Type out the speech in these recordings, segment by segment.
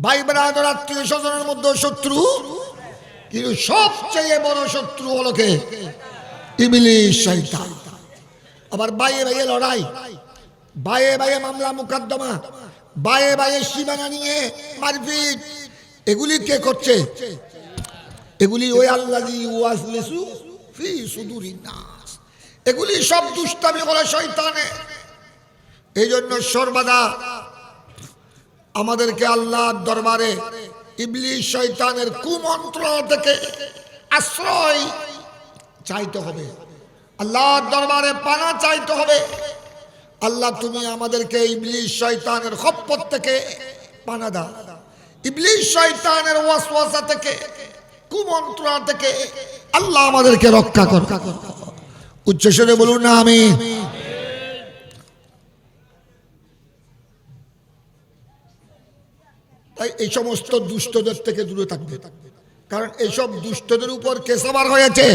ভাই ব্রাদার আত্মীয় স্বজনের মধ্যে শত্রু, কিন্তু সবচেয়ে বড় শত্রু হলো কে? ইবলিস, শয়তান। আবার বাইয়ে বাইয়ে লড়াই, বাইয়ে বাইয়ে মামলা মুকদ্দমা, বাইয়ে বাইয়ে সীমানা নিয়ে মারপিট, এগুলি কে করছে? এগুলি ওই আল্লাযী ওয়াসওয়াসু ফি সুদুরিন নাস, এগুলি সব দুষ্টামি হলো শয়তানের। এই জন্য সর্বদা আমাদেরকে আল্লাহর দরবারে ইবলিস শয়তানের কুমন্ত্র থেকে আশ্রয় চাইতে হবে, আল্লাহর দরবারে পানা চাইতে হবে। আল্লাহ তুমি আমাদেরকে ইবলিস শয়তানের খপ্পর থেকে পানা দাও, ইবলিস শয়তানের ওয়াসওয়াসা থেকে, কুমন্ত্র থেকে আল্লাহ আমাদেরকে রক্ষা কর। উচ্চস্বরে বলুন না আমিন। তাই এই সমস্ত দুষ্টদের থেকে দূরে থাকবে, কারণ এইসব দুষ্টদের উপর কে সওয়ার হয়েছে?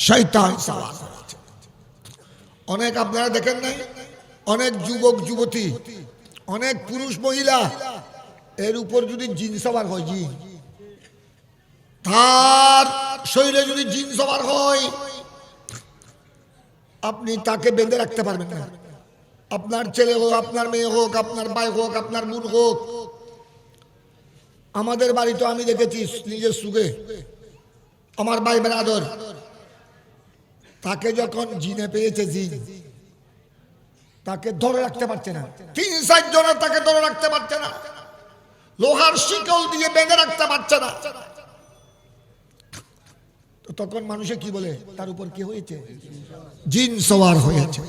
শয়তান সওয়ার হয়েছে। অনেক আপনারা দেখেন নাই, অনেক যুবক যুবতী, অনেক পুরুষ মহিলা, এর উপর যদি জিন সওয়ার হয়, জিন, তার শরীরে যদি জিন সওয়ার হয়, আপনি তাকে বেঁধে রাখতে পারবেন না। আপনার ছেলে হোক, আপনার মেয়ে হোক, আপনার ভাই হোক, আপনার বোন হোক। আমাদের বাড়ি তো আমি দেখেছি নিজের সুখে, আমার ভাই ব্রাদার, তাকে যখন জিনে পেয়েছে, জিন তাকে ধরে রাখতে পারছে না, 3-4 জন তাকে ধরে রাখতে পারছে না, লোহার শিকল দিয়ে বেঁধে রাখতে পারছে না। তখন মানুষে কি বলে? তার উপর কি হয়েছে? জিন সওয়ার হয়েছে।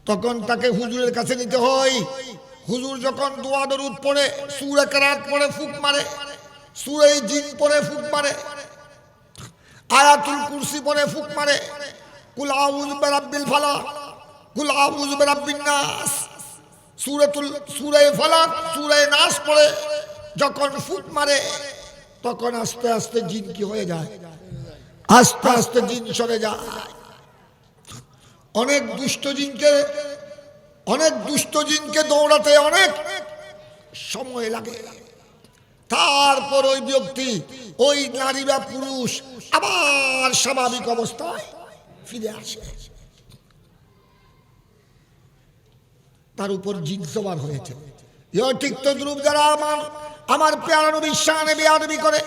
তখন তাকে হুজুরের কাছে নিতে হয়। হুজুর যখন দোয়া দরুদ পড়ে, সূরা কেরাত পড়ে ফুক মারে, সূরা জিন পড়ে ফুক মারে, আয়াতুল কুরসি পড়ে ফুক মারে, কুল আউযু বিরাব্বিল ফালাক, কুল আউযু বিরাব্বিন নাস, সূরা ফালাক, সূরা নাস পড়ে যখন ফুক মারে, তখন আস্তে আস্তে জিন কি হয়ে যায়? আস্তে আস্তে জিন সরে যায়। অনেক দুষ্ট জিনকে দৌড়াতে অনেক সময় লাগে, তারপর ওই ব্যক্তি, ওই নারী বা পুরুষ আবার স্বাভাবিক অবস্থায় ফিরে আসে। তার উপর জিন সওয়ার হয়েছে। ঠিক তদ্রূপ যারা আমার প্যারা নবীর শানে বেয়াদবি করে,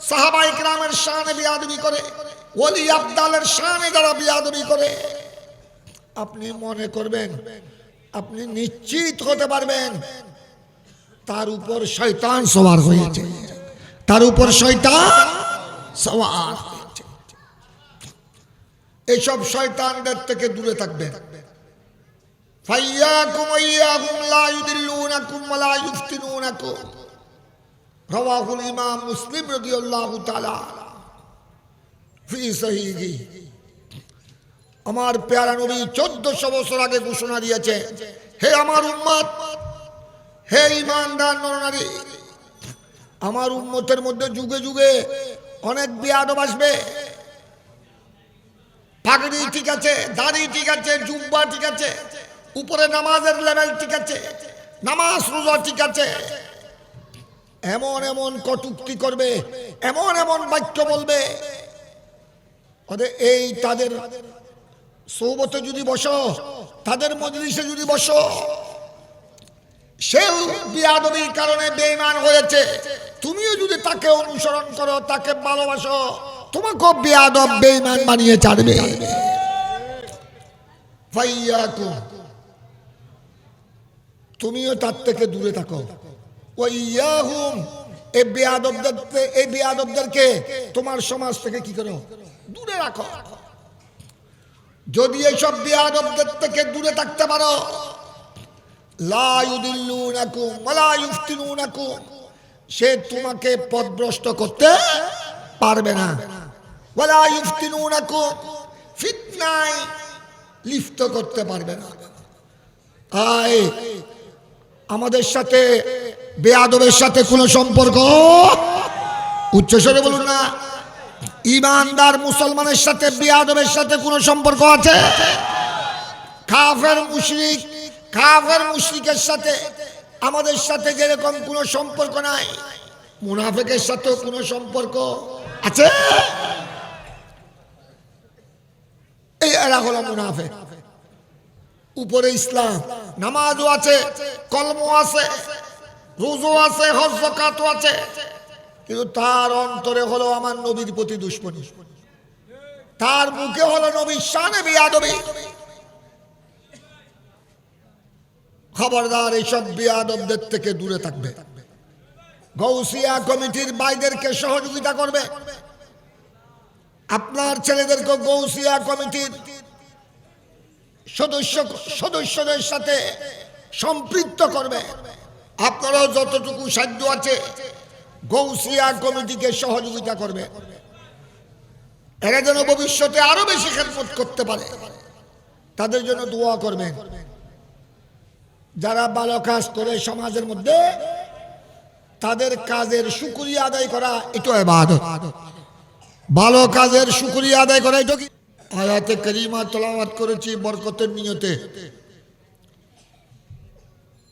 সাহাবায়ে কেরামের শানে বেয়াদবি করে, ওলি আবদালের শানে যারা বেয়াদবি করে, আপনি মনে করবেন, আপনি নিশ্চিত হতে পারবেন তার উপর শয়তান সওয়ার হয়েছে, তার উপর শয়তান সওয়ার হয়েছে। এইসব শয়তানদের থেকে দূরে থাকবেন। ফাইয়াকুম ওয়াইয়াহুম লা ইউদিল্লুনাকুম ওয়া লা ইফতিনুনাকুম, রাওয়াহুল ইমাম মুসলিম রাদিয়াল্লাহু তাআলা ফি সহিহি। আমার প্যারা নবী 1400 বছর আগে ঘোষণা দিয়েছে, হে আমার উম্মত, হে ঈমানদার নরনারী, আমার উম্মতের মধ্যে যুগে যুগে অনেক বেয়াদব আসবে। পাগড়ি ঠিক আছে, দাড়ি ঠিক আছে, জুব্বা ঠিক আছে, উপরে নামাজের লেভেল ঠিক আছে, নামাজ রোজা ঠিক আছে, এমন এমন কটূক্তি করবে, এমন এমন বাক্য বলবে, এই তাদের সোহবতে যদি বসো, তাদের মজলিসে যদি বসো, সেও বেয়াদবির কারণে বেঈমান হয়েছে, তুমিও যদি তাকে অনুসরণ করো, তাকে ভালোবাসো, তোমাকে বেয়াদব বেঈমান বানিয়ে ছাড়বে। ফাইয়াকুম, তুমিও তার থেকে দূরে থাকো। ওয়াইয়াহুম, এই বেয়াদবদেরকে তোমার সমাজ থেকে কি করো? দূরে রাখো। যদি এইসব বেয়াদবদের থেকে দূরে থাকতে পারো, লা ইউদিল্লুনাকুম ওয়া লা ইফতিনুনাকুম, সে তোমাকে পথভ্রষ্ট করতে পারবে না। ওয়া লা ইফতিনুনাকুম, ফিতনায় লিপ্ত করতে পারবে না। আয় আমাদের সাথে বেয়াদবের সাথে কোনো সম্পর্ক, উচ্চস্বরে বলুন না, ঈমানদার মুসলমানের সাথে বেয়াদবের সাথে কোনো সম্পর্ক আছে? কাফের মুশরিকের সাথে আমাদের সাথে যেরকম কোনো সম্পর্ক নাই, মুনাফিকের সাথেও কোনো সম্পর্ক আছে। এই এরা হলো মুনাফিক। উপরে ইসলাম, নামাজও আছে, কলমও আছে, রোজও আছে, হজ যাকাতও আছে, কিন্তু তার অন্তরে হলো আমার নবীর প্রতি দুশমনী, তার মুখে হলো নবীর শানে বেয়াদবি। খবরদার, এইসব বেয়াদবদের থেকে দূরে থাকবে। গৌসিয়া কমিটির ভাইদেরকে সহযোগিতা করবে, আপনার ছেলেদেরকে গৌসিয়া কমিটির সদস্যদের সাথে সম্পৃক্ত করবে। আপনারাও যতটুকু সাধ্য আছে গৌসিয়া কমিটিকে সহযোগিতা করবে, এরা যেন ভবিষ্যতে আরো বেশি খেদমত করতে পারে, তাদের জন্য দোয়া করবেন। যারা ভালো কাজ করে সমাজের মধ্যে, তাদের কাজের শুকরিয়া আদায় করা এটা ইবাদত। ভালো কাজের শুকরিয়া আদায় করা এটা কি? আয়াতে কারিমা তেলাওয়াত করেছি বরকতের নিয়তে।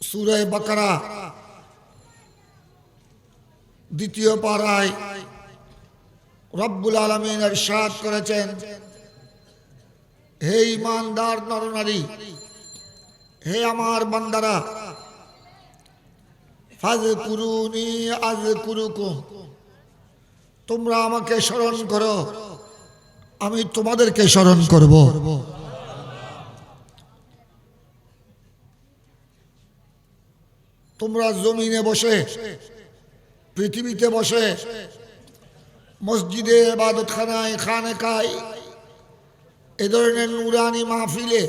সূরা বাকারা দ্বিতীয় পারায় রব্বুল আলামিন ইরশাদ করেছেন, হে ঈমানদার নরনারী, হে আমার বান্দারা, ফাযকুরুনি আযকুরুকুম, তোমরা আমাকে স্মরণ করো, আমি তোমাদেরকে স্মরণ করব। তোমরা জমিনে বসে, পৃথিবীতে বসে, মসজিদে, ইবাদতখানায়, খানেকায়, এ ধরনের নুরানি মাহফিলে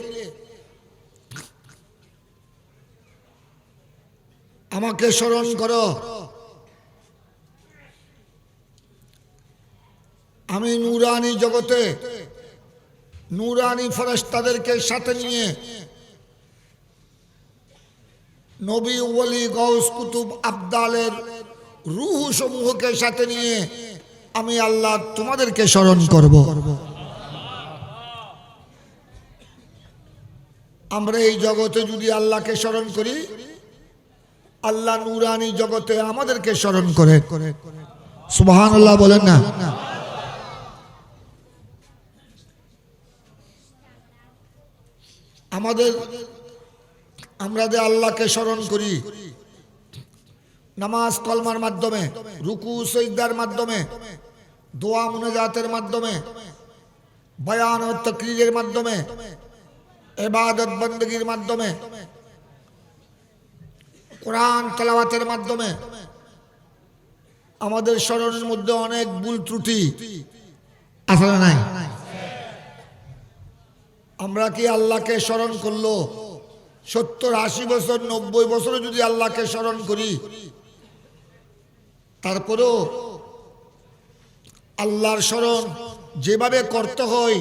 আমাকে স্মরণ করো। আমি নুরানি জগতে নুরানি ফেরেশতাদেরকে সাথে নিয়ে, নবী, ওলি, গাউস, কুতুব, আবদালের রূহ সমূহকে সাথে নিয়ে আমি আল্লাহ তোমাদেরকে স্মরণ করব। আমরা এই জগতে যদি আল্লাহকে স্মরণ করি, আল্লাহ নুরানি জগতে আমাদেরকে স্মরণ করে। সুবহানাল্লাহ বলেন না? আমরা যে আল্লাহকে স্মরণ করি নামাজ কলমার মাধ্যমে, রুকু সিজদার মাধ্যমে, দোয়া মুনাজাতের মাধ্যমে, বয়ান ও তাকরীরের মাধ্যমে, ইবাদত বندگির মাধ্যমে, কোরআন তেলাওয়াতের মাধ্যমে, আমাদের স্মরণের মধ্যে অনেক ভুল ত্রুটি আছে না নাই? আমরা কি আল্লাহকে স্মরণ করলো 70-80 বছর, 90 বছরে যদি আল্লাহকে স্মরণ করি, তারপরেও আল্লাহর স্মরণ যেভাবে করতে হয়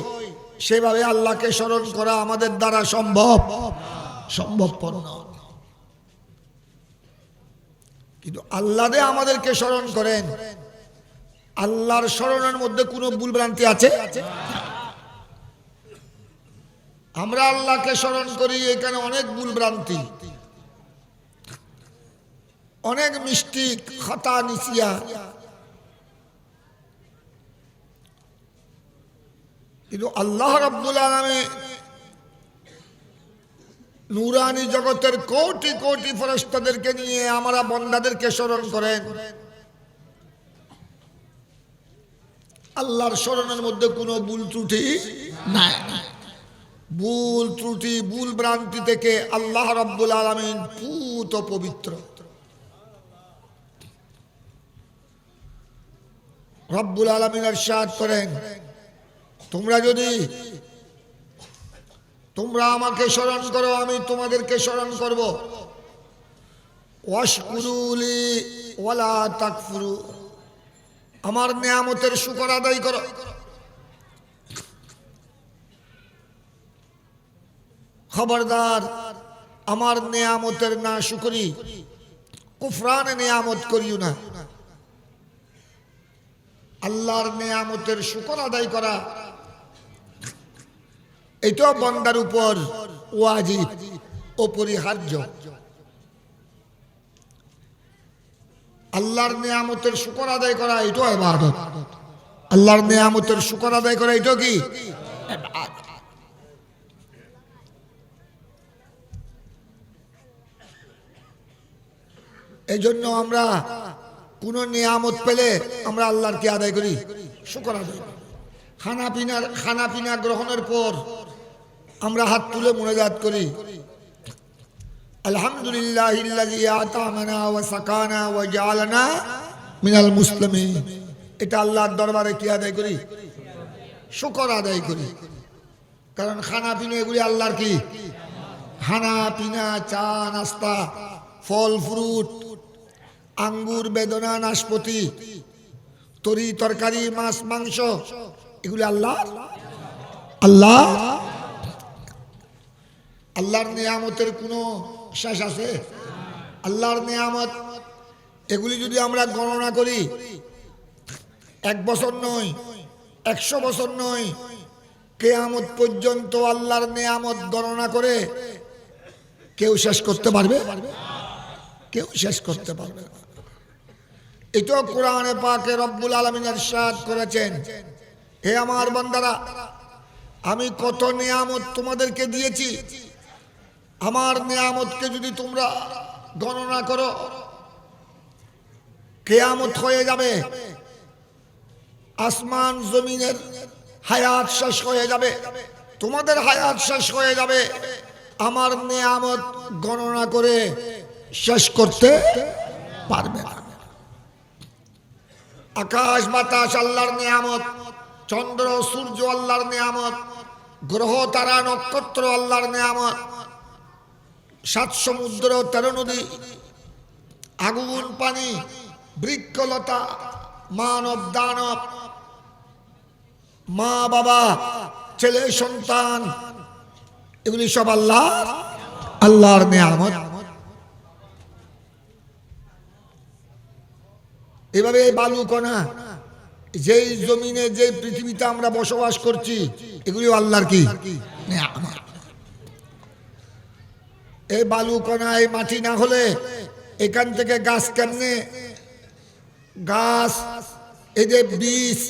সেভাবে আল্লাহকে স্মরণ করা আমাদের দ্বারা সম্ভবপর না। কিন্তু আল্লাহ যে আমাদেরকে স্মরণ করেন, আল্লাহর স্মরণের মধ্যে কোনো ভুল ভ্রান্তি আছে? আমরা আল্লাহকে স্মরণ করি, এখানে অনেক ভুল ভ্রান্তি, অনেক মিস্টেক, খাতা নিসিয়া। কিন্তু আল্লাহ রাব্বুল আলামিন নুরানি জগতের কোটি কোটি ফেরেশতাদেরকে নিয়ে আমরা বান্দাদেরকে স্মরণ করেন। আল্লাহর স্মরণের মধ্যে কোনো ভুল ত্রুটি নাই। ভুল ত্রুটি, ভুল ভ্রান্তি থেকে আল্লাহ রাব্বুল আলামিন পুত পবিত্র। রব্বুল আলামিন ইরশাদ করেন, তোমরা আমাকে স্মরণ করো, আমি তোমাদেরকে স্মরণ করব। ওয়াশকুরুলি ওয়ালা তাকফুরু, আমার নিয়ামতের শুকর আদায় করো। খবরদার, আমার নিয়ামতের না শুকরি, কুফরানে নিয়ামত করিও না। আল্লাহর নিয়ামতের শুকর আদায় করা এটাও বান্দার উপর ওয়াজিব, অপরিহার্য। আল্লাহর নিয়ামতের শুকর আদায় করা এটাও ইবাদত। আল্লাহর নিয়ামতের শুকর আদায় করা এটাও কি ইবাদত। এই জন্য আমরা কোন নিয়ামত পেলে আমরা আল্লাহর কি আদায় করি? শুকর আদায় করি। খানা পিনা গ্রহণের পর আমরা হাত তুলে মুনাজাত করি, আলহামদুলিল্লাহিল্লাযী আতামানা ওয়া সাকানা ওয়া জাআলানা মিনাল মুসলিমিন। এটা আল্লাহর দরবারে কি আদায় করি? শুকর আদায় করি। কারণ খানা পিনা এগুলি আল্লাহর কি? খানা পিনা, চা নাস্তা, ফল ফ্রুট, আঙ্গুর, বেদনা, নাশপাতি, তরি তরকারি, মাছ মাংস, এগুলি আল্লাহর নিয়ামতের কোনো শেষ আছে? আল্লাহর নিয়ামত এগুলি যদি আমরা গণনা করি, 1 বছর নয়, 100 বছর নয়, কিয়ামত পর্যন্ত আল্লাহর নিয়ামত গণনা করে কেউ শেষ করতে পারবে? কেউ শেষ করতে পারবে না। এটা কোরআনে পাকে রব্বুল আলামিন ইরশাদ করেছেন, হে আমার বান্দারা, আমি কত নিয়ামত তোমাদেরকে দিয়েছি, আমার নিয়ামতকে যদি তোমরা গণনা করো, কিয়ামত হয়ে যাবে, আসমান জমিনের হায়াত শেষ হয়ে যাবে, তোমাদের হায়াত শেষ হয়ে যাবে, আমার নিয়ামত গণনা করে শেষ করতে পারবে না। আকাশ বাতাস আল্লাহর নিয়ামত, চন্দ্র সূর্য আল্লাহর নিয়ামত, গ্রহ তারা নক্ষত্র আল্লাহর নিয়ামত, 7 সমুদ্র 13 নদী, আগুন পানি, বৃক্ষলতা, মানব দানব, মা বাবা, ছেলে সন্তান, এগুলি সব আল্লাহর নিয়ামত। এভাবে বালুকণা, যেই জমিনে যে পৃথিবীতে আমরা বসবাস করছি, এগুলি আল্লাহর কি নিয়ামত। এই বালুকণা, এই মাটি না হলে এখান থেকে গাছ কেমনে, গাছ, এই যে বীজ,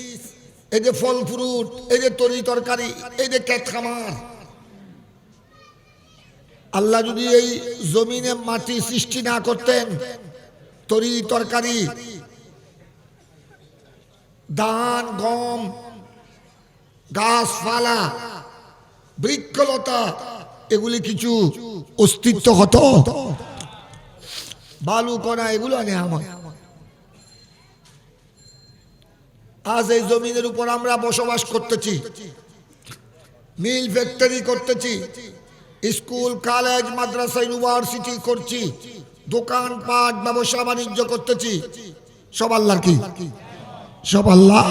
এই যে ফল ফ্রুট, এই যে তরি তরকারি, এই যে ক্ষেত খামার, আল্লাহ যদি এই জমিনে মাটি সৃষ্টি না করতেন, তরি তরকারি, ধান গম, গাছপালা, বৃক্ষলতা, এগুলি কিছু অস্তিত্ব হতো? বালুকণা এগুলো নিয়ামত। আজ এই জমিনের উপর আমরা বসবাস করতেছি, মিল ফ্যাক্টরি করতেছি, স্কুল কলেজ মাদ্রাসা ইউনিভার্সিটি করছি, দোকানপাট ব্যবসা বাণিজ্য করতেছি, সব আল্লাহর কি? সব আল্লাহ।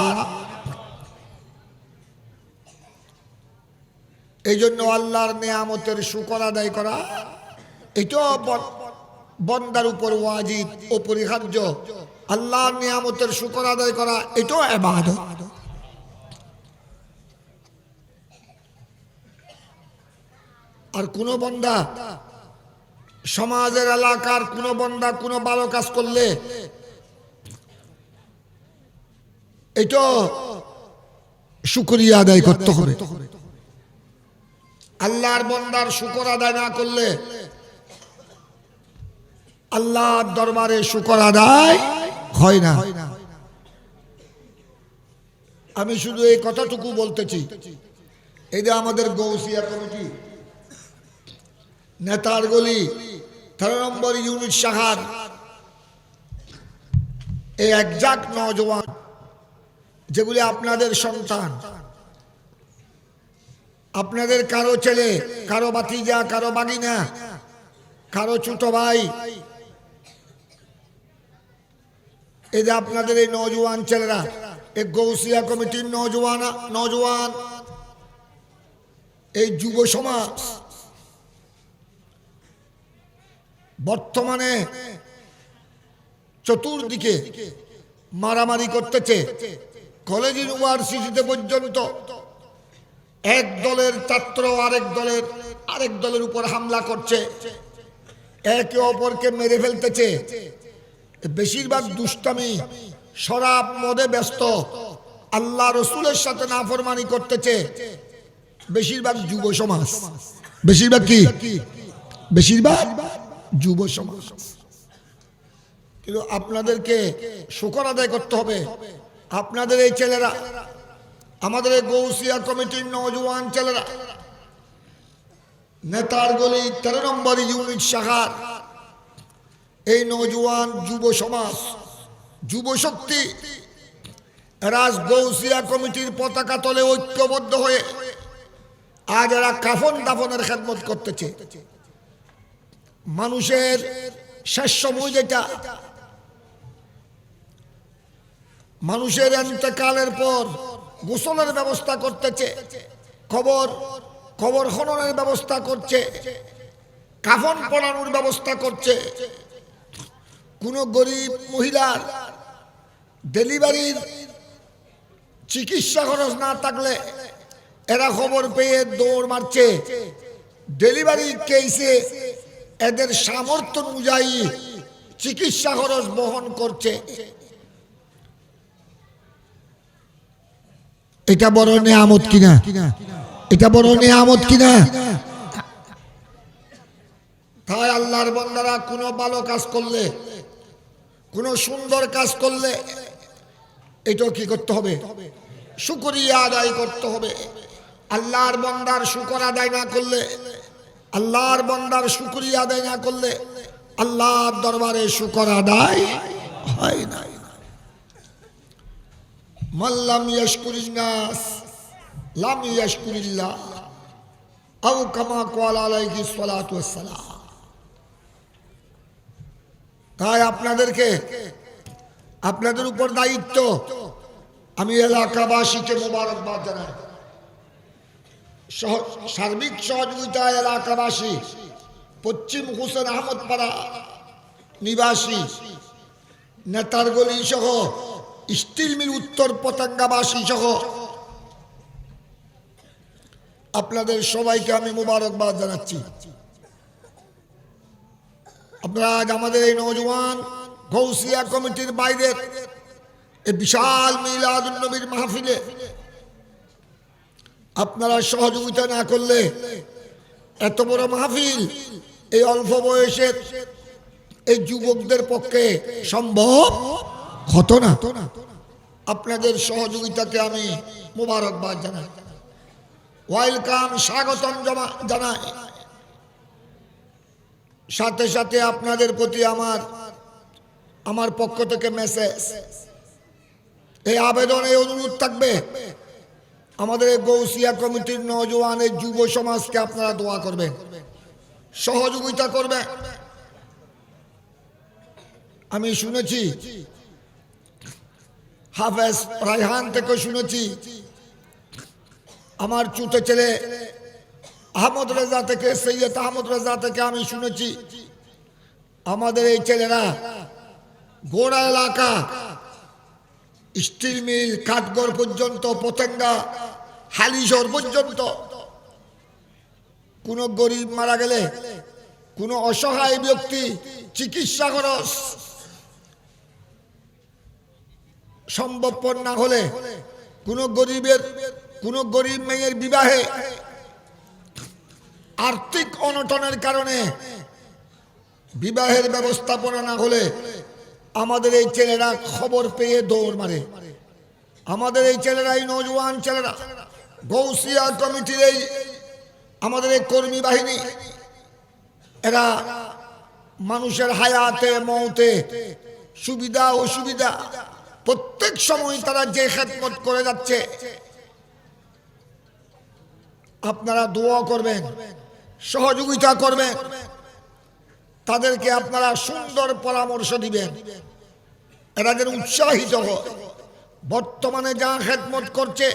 এই জন্য আল্লাহর নিয়ামতের শুকর আদায় করা এটা বান্দার উপর ওয়াজিব, অপরিহার্য। আল্লাহর নিয়ামতের শুকর আদায় করা এটাও ইবাদত। আর কোন বান্দা, সমাজের এলাকার কোন বান্দা কোন ভালো কাজ করলে এটা শুকরিয়া আদায় করতে হবে। আল্লাহর বান্দার শুকর আদায় না করলে আল্লাহর দরবারে শুকর আদায় হয় না। আমি শুধু এই কথাটুকু বলতেছি, এই যে আমাদের গৌসিয়া কমিটি, নেতারগলি 13 নম্বর ইউনিট শাখার এই একজাক নওজওয়ান, যেগুলি আপনাদের সন্তান, আপনাদের কারো ছেলে, কারো ভাতিজা, কারো ভাগিনা, কারো ছোট ভাই, এই যে আপনাদের এই নওজওয়ান ছেলেরা, এই গৌসিয়া কমিটির নওজওয়ান, এই যুব সমাজ বর্তমানে চতুর্দিকে মারামারি করতেছে। কলেজ ইউনিভার্সিটিতে পর্যন্ত এক দলের ছাত্র আরেক দলের উপর হামলা করছে, একে অপরকে মেরে ফেলতেছে, বেশিরভাগ দুষ্টামি শরাব মদে ব্যস্ত, আল্লাহ রসুলের সাথে নাফরমানি করতেছে বেশিরভাগ যুব সমাজ। বেশিরভাগ কি? বেশিরভাগ যুব সমাজ। কিন্তু আপনাদেরকে শুকর আদায় করতে হবে, আপনাদের এই ছেলেরা, আমাদের এই গৌসিয়া কমিটির নওজোয়ান ছেলেরা, নেতার গলি 13 নম্বর ইউনিট শাখার এই নওজোয়ান যুব সমাজ, যুব শক্তি, এরা গৌসিয়া কমিটির পতাকা তলে ঐক্যবদ্ধ হয়ে আজ এরা কাফন দাফনের খেদমত করতেছে। মানুষের শেষ সময় যেটা, মানুষের ইন্তেকালের পর গোসলের ব্যবস্থা করতেছে, কবর খননের ব্যবস্থা করছে, কাফন পরানোর ব্যবস্থা করছে। কোন গরিব মহিলার ডেলিভারির চিকিৎসা খরচ না থাকলে এরা খবর পেয়ে দৌড় মারছে, ডেলিভারি কেসে এদের সামর্থ্য অনুযায়ী চিকিৎসা খরচ বহন করছে। এটা বড় নেয়ামত কিনা? এটা বড় নেয়ামত কিনা? তাই আল্লাহর বান্দারা কোনো ভালো কাজ করলে, কোনো সুন্দর কাজ করলে এটা কি করতে হবে? শুকরিয়া আদায় করতে হবে। আল্লাহর বান্দার শুকর আদায় না করলে, আল্লাহর বান্দার শুকরিয়া আদায় না করলে আল্লাহর দরবারে শুকর আদায় হয় না। মাল্লাম ইয়াশকুরিন নাস লাম ইয়াশকুরিল্লাহ আও কামা ক্বালা আলাইহিস সালাতু ওয়াস সালাম। তাই আপনাদের উপর দায়িত্ব, আমি এলাকাবাসীকে মোবারকবাদ জানাই। সার্বিক সহযোগিতা এলাকাবাসী, পশ্চিম হোসেন আহমদ পাড়া নিবাসী, নেতারগলি সহ, স্টিল মিল উত্তর পতাঙ্গাবাসী সহ আপনাদের সবাইকে আমি মোবারকবাদ জানাচ্ছি। আপনারা আজ আমাদের এই নওজোয়ান গৌসিয়া কমিটির বাইরের এই বিশাল মিলাদুন নবীর মাহফিলে আপনারা সহযোগিতা না করলে এত বড় মাহফিল এই অল্প বয়সের এই যুবকদের পক্ষে সম্ভব হতো না। আপনাদের সহযোগিতাকে আমি মোবারকবাদ জানাই, ওয়েলকাম, স্বাগতম জানাই। সাথে সাথে আপনাদের প্রতি আমার পক্ষ থেকে মেসেজ, এই আবেদন, এই অনুরোধ থাকবে, আমাদের এই গৌসিয়া কমিটির নওজোয়ানের যুব সমাজকে আপনারা দোয়া করবেন, সহযোগিতা করবেন। আমি শুনেছি, হাফেজ রায়হান থেকে শুনেছি, আমার ছোট ছেলে আহমদ রেজা থেকে, সৈয়দ আহমদ রেজা থেকে আমি শুনেছি আমাদের এই ছেলেরা গোড়া এলাকা, স্টিল মিল, কাঠগড় পর্যন্ত, পতেঙ্গা, হালিশহর পর্যন্ত কোন গরিব মারা গেলে, কোন অসহায় ব্যক্তি চিকিৎসা খরচ সম্ভবপর না হলে, কোন গরিব মেয়ের বিবাহে আর্থিক অনটনের কারণে বিবাহের ব্যবস্থাপনা না হলে আমাদের এই ছেলেরা খবর পেয়ে দৌড় মারে। আমাদের এই ছেলেরা, এই নওজোয়ান ছেলেরা, গৌসিয়া কমিটির আমাদের এই কর্মী বাহিনী, এরা মানুষের হায়াতে মওতে, সুবিধা অসুবিধা প্রত্যেক সময় তারা যে খেদমত করে যাচ্ছে, আপনারা দোয়া করবেন, সহযোগিতা করবেন, তাদেরকে আপনারা সুন্দর পরামর্শ দিবেন, এরা যেন উৎসাহিত হয়। বর্তমানে যা খেদমত করছে,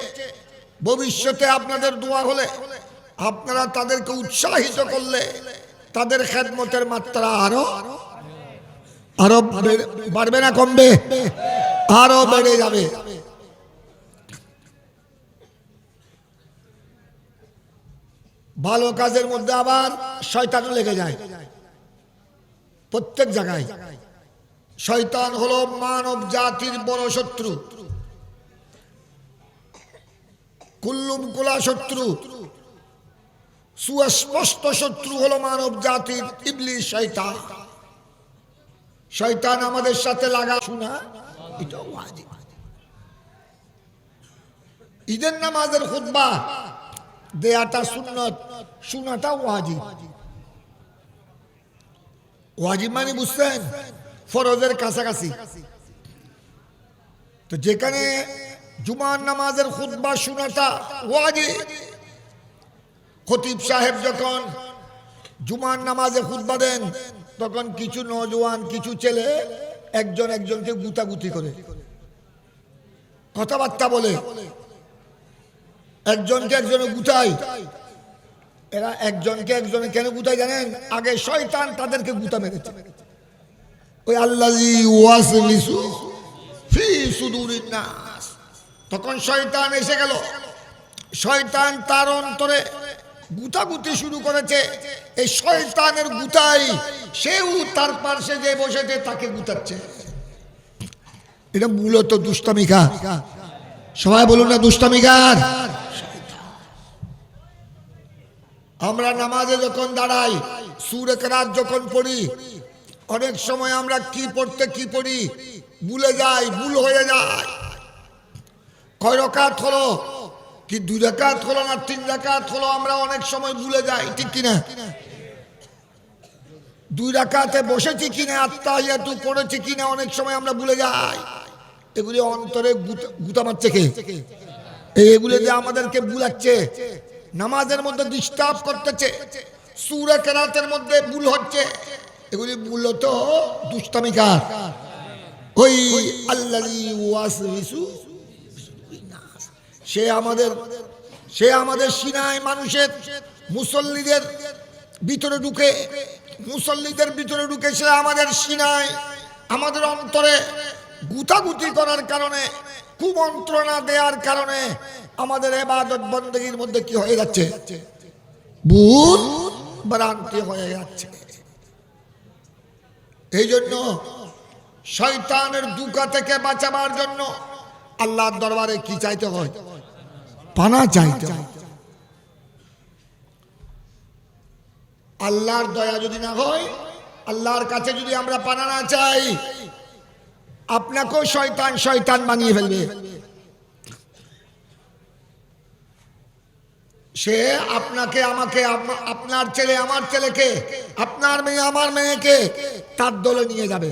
ভবিষ্যতে আপনাদের দোয়া হলে আপনারা তাদেরকে উৎসাহিত করলে তাদের খেদমতের মাত্রা আরো বাড়বে না কমবে? আরো বেড়ে যাবে। ভালো কাজের মধ্যে আবার শয়তানও লেগে যায় প্রত্যেক জায়গায়। শয়তান হলো মানব জাতির বড় শত্রু, কুল্লুম কুলা শত্রু, সুস্পষ্ট শত্রু হলো মানব জাতির ইবলিস শয়তান। শয়তান আমাদের সাথে লাগা শোনা এটা ওয়াজিব। ঈদের নামাজের খুতবা দেয়াটা সুন্নত, শোনাটা ওয়াজিব। ওয়াজিব মানে বুঝছেন ফরজের কাছাকাছি। তো যেখানে জুমার নামাজের খুতবা শোনাটা ওয়াজিব, খতিব সাহেব যখন জুমার নামাজে খুতবা দেন তখন কিছু নওজোয়ান, কিছু ছেলে একজন একজনকে গুতাগুতি করে, কথাবার্তা বলে, একজনকে একজনে গুতায়। এরা একজনকে একজনে কেন গুতায় জানেন? আগে শয়তান তাদেরকে গুতা মেরেছে। ওই আল্লাযী ওয়াসওয়াসু ফি সুদুরিন নাস, তখন শয়তান এসে গেল। শয়তান তার অন্তরে গুতাগুতি শুরু করেছে। এই শয়তানের গুতাই সেও তার পাশে যে বসেছে তাকে গুতাচ্ছে। এটা মূলত দুষ্টামিকার। সবাই বলুন না দুষ্টামিকার। আমরা নামাজে যখন দাঁড়াই, সূরা কেরাত যখন পড়ি, অনেক সময় আমরা কি পড়তে কি পড়ি ভুলে যাই, ভুল হয়ে যায়। কয় রাকাত হলো, কি 2 রাকাত হলো না 3 রাকাত হলো, আমরা অনেক সময় ভুলে যাই, ঠিক কিনা? 2 রাকাতে বসেছি কিনা, আত্তাহিয়াতু পড়েছি কিনা, অনেক সময় আমরা ভুলে যাই। এগুলি অন্তরে গুতা মারছে কে? এগুলি যে আমাদেরকে ভুলাচ্ছে, নামাজের মধ্যে ডিস্টার্ব করতেছে, সূরা কেরাতের মধ্যে ভুল হচ্ছে, এগুলি মূলত দুষ্টামিকার। ওই আল্লাযী ওয়াসওয়াসু, সে আমাদের সিনায় মানুষের মুসল্লিদের ভিতরে ঢুকে, সে আমাদের সিনায়, আমাদের অন্তরে গুতাগুতি করার কারণে, কুমন্ত্রণা দেওয়ার কারণে আমাদের ইবাদত বندگির মধ্যে কি হয়ে যাচ্ছে? ভুল ভ্রান্তি হয়ে যাচ্ছে। এই জন্য শয়তানের দুকা থেকে বাঁচাবার জন্য আল্লাহর দরবারে কি চাইতে হয়? পানা চাইতে হয়। আল্লাহর দয়া যদি না হয়, আল্লাহর কাছে যদি আমরা পানা না চাই, আপনাকেও শয়তান বানিয়ে ফেলবে। সে আপনাকে, আমাকে, আপনার ছেলে আমার ছেলেকে, আপনার মেয়ে আমার মেয়েকে তার দলে নিয়ে যাবে,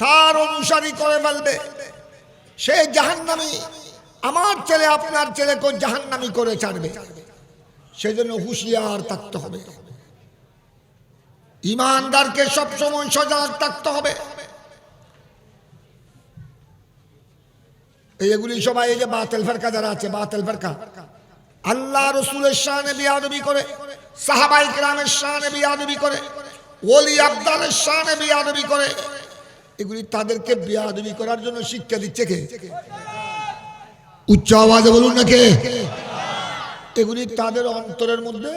তার অনুসারী করে ফেলবে। সে জাহান্নামী, আমার ছেলে আপনার ছেলেকে জাহান্নামী করে ছাড়বে। সেজন্য হুঁশিয়ার থাকতে হবে। ঈমানদারকে সবসময় সজাগ থাকতে হবে। এইগুলি সবাই, এই যে বাতিল ফিরকা যারা আছে, বাতিল ফিরকা আল্লাহ রাসূলের শানে বেয়াদবি করে, সাহাবায়ে কেরামের শানে বেয়াদবি করে, ওলি আব্দালের শানে বেয়াদবি করে, এগুলি তাদেরকে বেয়াদবি করার জন্য শিক্ষা দিচ্ছে কে? উচ্চ আওয়াজে বলুন না কে? এগুলি তাদের অন্তরের মধ্যে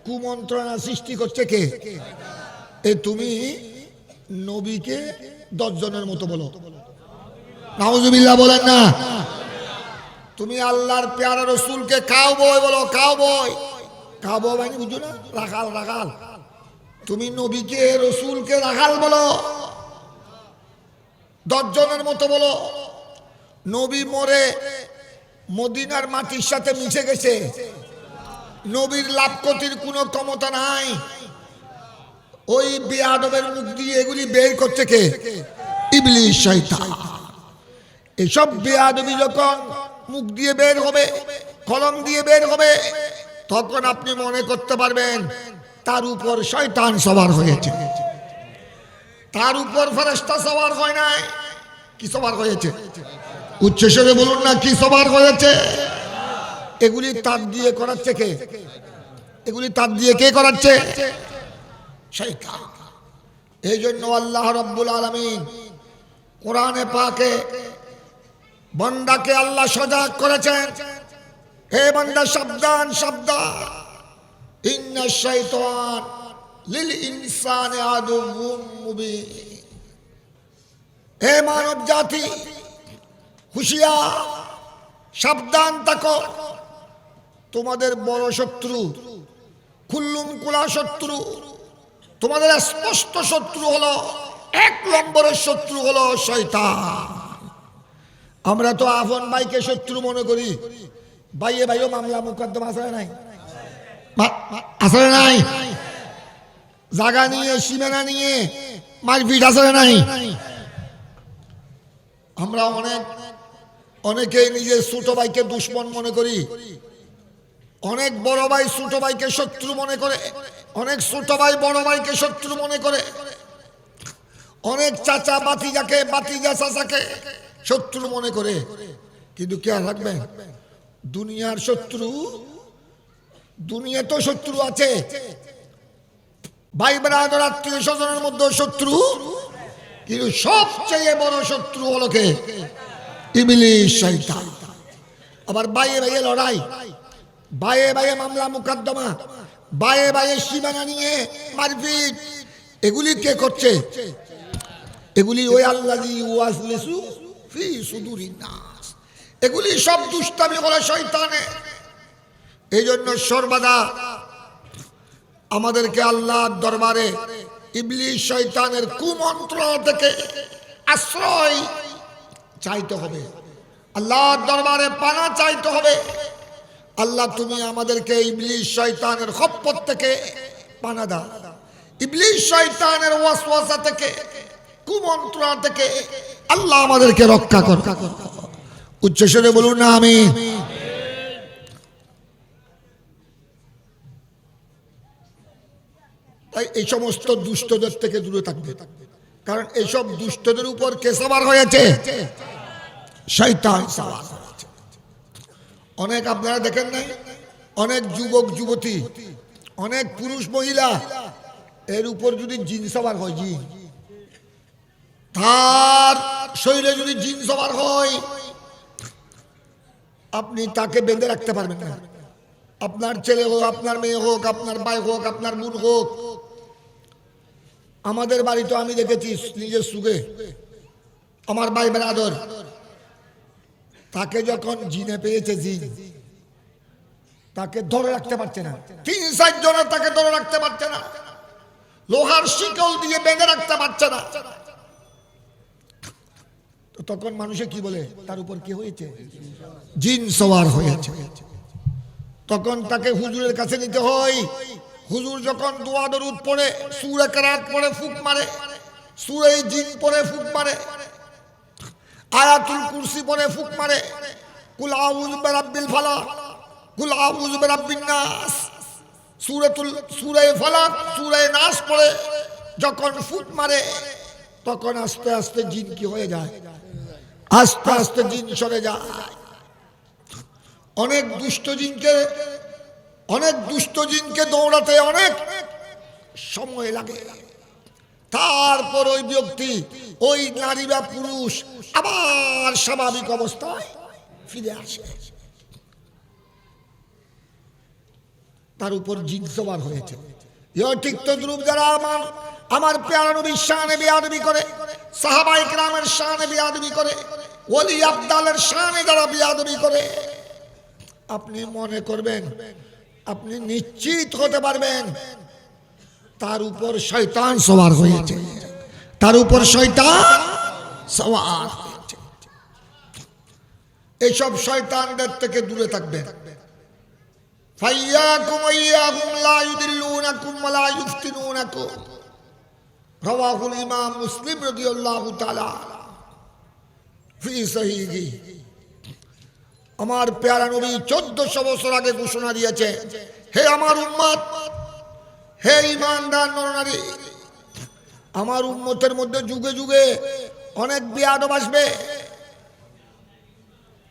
কুমন্ত্রণা সৃষ্টি করছে কে? তুমি নবীকে 10 জনের মতো বলো, নাউজুবিল্লাহ বলেন না। তুমি আল্লাহর প্যারা রাসূলকে কাউবয় বলো, কাউবয় মানে বুঝো না, রাখাল। তুমি নবীকে রাসূলকে রাখাল বলো, 10 জনের মতো বলো। নবী মরে মদিনার মাটির সাথে মিশে গেছে, নবীর লাভ ক্ষতির কোনো ক্ষমতা নাই। ওই বেয়াদবের মুখ দিয়ে এগুলি বের করছে কে? ইবলিস শয়তান। এসব বেয়াদবি যখন মুখ দিয়ে বের হবে, কলম দিয়ে বের হবে, তখন আপনি মনে করতে পারবেন তার উপর শয়তান সওয়ার হয়েছে, তার উপর ফেরেশতা সওয়ার হয় নাই। কি সওয়ার হয়েছে? উচ্চস্বরে বলুন না, কি সওয়ার হয়েছে? এগুলি তার দিয়ে করাচ্ছে কে? এগুলি তার দিয়ে কে করাচ্ছে? শয়তান। এই জন্য আল্লাহ রাব্বুল আলামিন কোরআনে পাকে বান্দাকে আল্লাহ সজাগ করেছেন, হে বান্দা সাবধান, ইন্নাশ শাইতান লিল ইনসানি আদুউম মুবিন। হে মানব জাতি, হুঁশিয়ার, সাবধান থাকো। তোমাদের বড় শত্রু, খুল্লুম কুলা শত্রু, তোমাদের স্পষ্ট শত্রু হলো, এক নম্বরের শত্রু হলো শয়তান। আমরা তো আপন ভাইকে শত্রু মনে করি। ভাইয়ে ভাইও মামলা মোকদ্দমা আসলে নাই, আসলে নাই, জায়গা নিয়ে সীমানা নিয়ে মারপিট আসলে নাই। আমরা অনেকেই নিজের ছোট ভাইকে দুশ্মন মনে করি, অনেক বড় ভাই ছোট ভাইকে শত্রু মনে করে, অনেক ছোট ভাই বড় ভাইকে শত্রু মনে করে, অনেক চাচা বাতিজাকে, বাতিজা চাচাকে শত্রু মনে করে। কিন্তু কে রাখবেন, দুনিয়ার শত্রু, দুনিয়া তো শত্রু আছে, ভাই ব্রাদার আত্মীয় স্বজনের মধ্যে শত্রু, কিন্তু সবচেয়ে বড় শত্রু হলো কে? ইবলিস, শয়তান। আবার বাইয়ে বাইয়ে লড়াই, বাইয়ে বাইয়ে মামলা মুকদ্দমা, বাইয়ে বাইয়ে সীমানা নিয়ে মারপিট, এগুলি কে করছে? এগুলি ওই আল্লাযী ওয়াসলিসু ফি সুদুরিন নাস, এগুলি সব দুষ্টামি বলে শয়তানে। এই জন্য সর্বদা আমাদেরকে আল্লাহর দরবারে ইবলিস শয়তানের কুমন্ত্র থেকে আশ্রয় চাইতে হবে, আল্লাহর দরবারে পানা চাইতে হবে। আল্লাহ তুমি আমাদেরকে ইবলিস শয়তানের খপ্পর থেকে পানা দাও, ইবলিস শয়তানের ওয়াসওয়াসা থেকে, কুমন্ত্র থেকে আল্লাহ আমাদেরকে রক্ষা কর। উচ্চস্বরে বলুন না আমিন। তাই এই সমস্ত দুষ্টদের থেকে দূরে থাকবে, কারণ এইসব দুষ্টদের উপর কে সওয়ার হয়েছে? শয়তান সওয়ার হয়েছে। অনেক আপনারা দেখেন নাই, অনেক যুবক যুবতী, অনেক পুরুষ মহিলা, এর উপর যদি জিন সওয়ার হয়, জিন, তার শরীরে যদি জিন সওয়ার হয়, আপনি তাকে বেঁধে রাখতে পারবেন না। আপনার ছেলে হোক, আপনার মেয়ে হোক, আপনার ভাই হোক, আপনার বোন হোক। আমাদের বাড়ি তো আমি দেখেছি নিজের সুখে, আমার ভাই ব্রাদার, তাকে যখন জিনে পেয়েছে, জিন তাকে ধরে রাখতে পারছে না, ৩-৪ জনে তাকে ধরে রাখতে পারছে না, লোহার শিকল দিয়ে বেঁধে রাখতে পারছে না। তখন মানুষে কি বলে? তার উপর কি হয়েছে? জিন সওয়ার হয়েছে। তখন তাকে হুজুরের কাছে নিতে হয়। হুজুর যখন দোয়া দরুদ পড়ে, সূরা কেরাত পড়ে ফুক মারে, সূরা জিন পড়ে ফুক মারে, আয়াতুল কুরসি পড়ে ফুক মারে, কুল আউযু বিরাব্বিল ফালাক, কুল আউযু বিরাব্বিন নাস, সূরা ফালাক, সূরা নাস পড়ে যখন ফুক মারে, তখন আস্তে আস্তে জিন কি হয়ে যায়? আস্তে আস্তে জিন সরে যায়। অনেক দুষ্ট জিনকে দৌড়াতে অনেক সময় লাগে, তারপর ওই ব্যক্তি, ওই নারী বা পুরুষ আবার স্বাভাবিক অবস্থায় ফিরে আসে। তার উপর জিন সওয়ার হয়েছে। ঠিক তো দ্রুপ যারা আমার প্যারা নবীর শানে বেয়াদবি করে, সাহাবায়ে কেরামের শানে বেয়াদবি করে, ওলি আবদালের শানে যারা বেয়াদবি করে, আপনি মনে করবেন, আপনি নিশ্চিত হতে পারবেন তার উপর শয়তান সওয়ার হয়েছে, তার উপর শয়তান সওয়ার হয়েছে। এইসব শয়তানদের থেকে দূরে থাকবেন। ফাইয়াকুম ওয়াইয়াহুম লা ইউদিল্লুনাকুম ওয়া লা ইফতিনুনাকুম, রাওয়াহুল ইমাম মুসলিম রাদিয়াল্লাহু তাআলা ফি সহিহি। আমার প্যারা নবী 1400 বছর আগে ঘোষণা দিয়েছে, হে আমার উম্মত, হে ঈমানদার নরনারী, আমার উম্মতের মধ্যে যুগে যুগে অনেক বেয়াদব আসবে।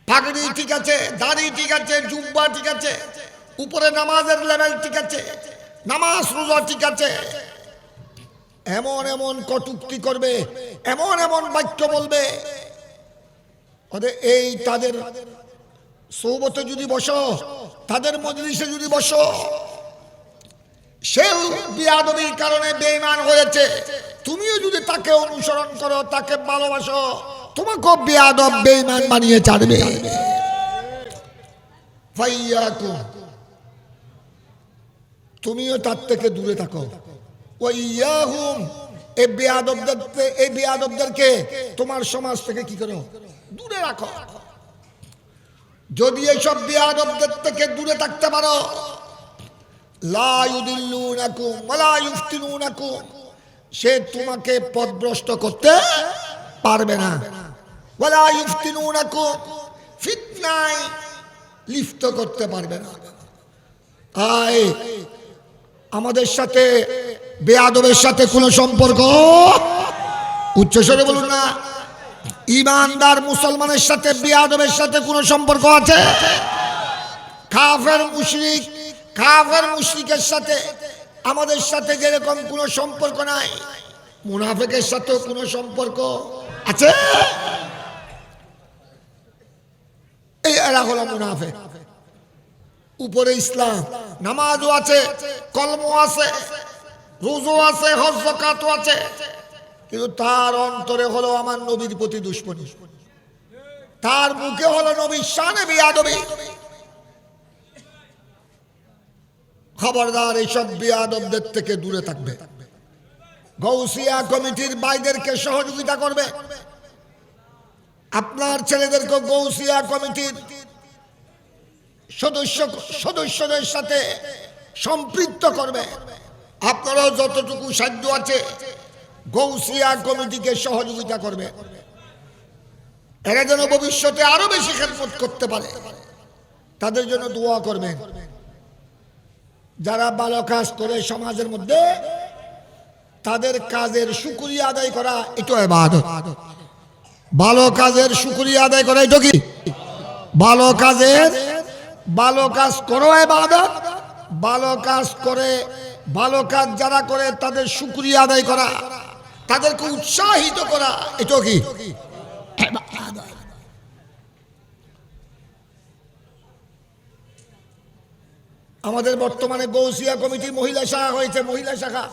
পাগড়ি ঠিক আছে, দাড়ি ঠিক আছে, জুব্বা ঠিক আছে, উপরে নামাজের লেভেল ঠিক আছে, নামাজ রোজা ঠিক আছে, এমন এমন কটূক্তি করবে, এমন এমন বাক্য বলবে, এই তাদের সোহবতে যদি বসো, তাদের মজলিসে যদি বসো, সেও বিয়াদবির কারণে বেঈমান হয়েছে, তুমিও যদি তাকে অনুসরণ করো, তাকে ভালোবাসো, তোমাকেও বেয়াদব বেঈমান বানিয়ে ছাড়বে। ফাইয়াকুম, তুমিও তার থেকে দূরে থাকো। ওয়াইয়াহুম, এই বেয়াদবদেরকে তোমার সমাজ থেকে কি করো? দূরে রাখো। যদি এইসব বেয়াদবদের থেকে দূরে থাকতে পারো, লা ইউদিল্লুনাকুম ওয়ালা ইফতিনুনাকুম, সে তোমাকে পথভ্রষ্ট করতে পারবে না। ওয়ালা ইফতিনুনাকুম, ফিতনায় লিপ্ত করতে পারবে না। আয় আমাদের সাথে বেয়াদবের সাথে কোনো সম্পর্ক, উচ্চস্বরে বলুন না, ঈমানদার মুসলমানের সাথে বেয়াদবের সাথে কোনো সম্পর্ক আছে? কাফের মুশরিকের সাথে আমাদের সাথে যেরকম কোনো সম্পর্ক নাই, মুনাফিকের সাথেও কোনো সম্পর্ক আছে? এই এরা হলো মুনাফিক। উপরে ইসলাম, নামাজও আছে, কলমও আছে, রোজও আছে, হজ যাকাতও আছে, কিন্তু তার অন্তরে হলো আমার নবীর প্রতি দুশমনী, তার মুখে হলো নবীর শানে বেয়াদবি। খবরদার, এইসব বেয়াদবদের থেকে দূরে থাকবে। গৌসিয়া কমিটির ভাইদেরকে সহযোগিতা করবে, আপনার ছেলেদেরকে গৌসিয়া কমিটির সদস্যদের সাথে সম্পৃক্ত করবে। আপনারাও যতটুকু সাধ্য আছে গৌসিয়া কমিটিকে সহযোগিতা করবে, এরা যেন ভবিষ্যতে আরো বেশি খেদমত করতে পারে, তাদের জন্য দোয়া করবেন। যারা ভালো কাজ করে সমাজের মধ্যে, তাদের কাজের শুকরিয়া আদায় করা এটা ইবাদত। ভালো কাজের শুকরিয়া আদায় করা এটা কি? ভালো কাজ করো ইবাদত। ভালো কাজ যারা করে তাদের শুকরিয়া আদায় করা, তাদেরকে উৎসাহিত করা, এটা কি? আমাদের বর্তমানে গৌসিয়া কমিটি মহিলা শাখা হয়েছে, মহিলা শাখা।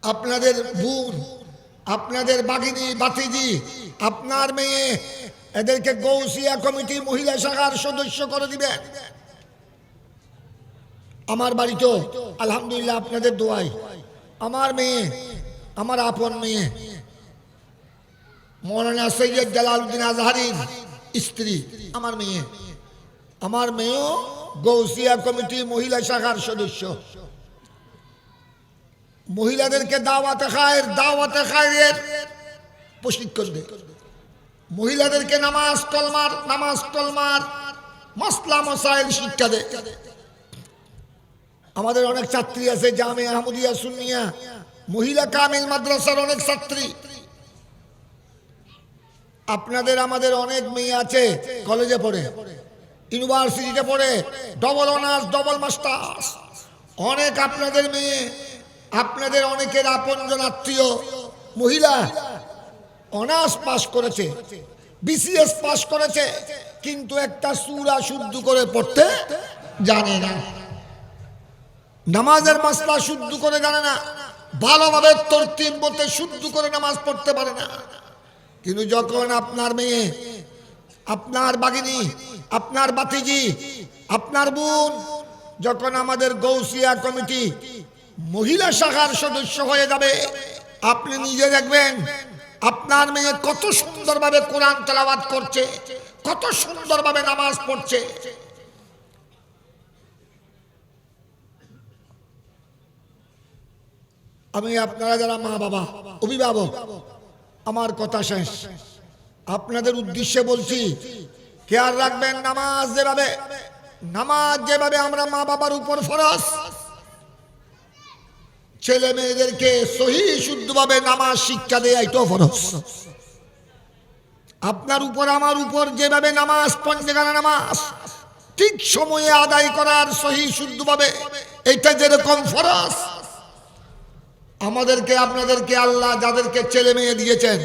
আপনাদের বোন, আপনাদের বাগিনী, বাতিজি, আপনার মেয়ে, এদেরকে গৌসিয়া কমিটি মহিলা শাখার সদস্য করে দিবেন। আমার বাড়িতেও আলহামদুলিল্লাহ আপনাদের দোয়ায় আমার মেয়ে, আমার আপন মেয়ে মৌলানা সৈয়দ জালালউদ্দিন আজহারীর স্ত্রী, আমার মেয়েও গৌসিয়া কমিটি মহিলা শাখার সদস্য। মহিলাদেরকে দাওয়াতে খায়রের প্রশিক্ষণ দেয়, মহিলাদেরকে নামাজ কলমার মাসলা মাসাইল শিক্ষা দেয়। আমাদের অনেক ছাত্রী আছে জামিয়া আহমদিয়া সুন্নিয়া মহিলা কামিল মাদ্রাসার অনেক ছাত্রী। আপনাদের আমাদের অনেক মেয়ে আছে কলেজে পড়ে, ইউনিভার্সিটিতে পড়ে, ডবল অনার্স, ডবল মাস্টার্স। অনেক আপনাদের মেয়ে, আপনাদের অনেকের আপনজন আত্মীয় মহিলা অনার্স পাস করেছে, বিসিএস পাস করেছে, কিন্তু একটা সূরা শুদ্ধ করে পড়তে জানে না, নামাজের মাসলা শুদ্ধ করে জানে না, ভালোভাবে তরতিব মতে শুদ্ধ করে নামাজ পড়তে পারে না। কিন্তু যখন আপনার মেয়ে, আপনার বাগিনী, আপনার বাতিজি, আপনার বোন যখন আমাদের গৌসিয়া কমিটি মহিলা শাখার সদস্য হয়ে যাবে, আপনি নিজে দেখবেন আপনার মেয়ে কত সুন্দরভাবে কোরআন তেলাওয়াত করছে, কত সুন্দরভাবে নামাজ পড়ছে। আমি আপনারা যারা মা বাবা, অভিভাবক, আমার কথা শেষ, আপনাদের উদ্দেশ্যে বলছি, খেয়াল রাখবেন নামাজ যেভাবে আমরা মা বাবার উপর ফরজ, ছেলে মেয়েদেরকে সহি শুদ্ধভাবে নামাজ শিক্ষা দেয় এটাও ফরজ। আপনার উপর আমার উপর যেভাবে নামাজ, পঞ্চেগানা নামাজ ঠিক সময়ে আদায় করার সহি শুদ্ধভাবে এটা যেরকম ফরজ, আমাদেরকে আপনাদেরকে আল্লাহ যাদেরকে ছেলে মেয়ে দিয়েছেন,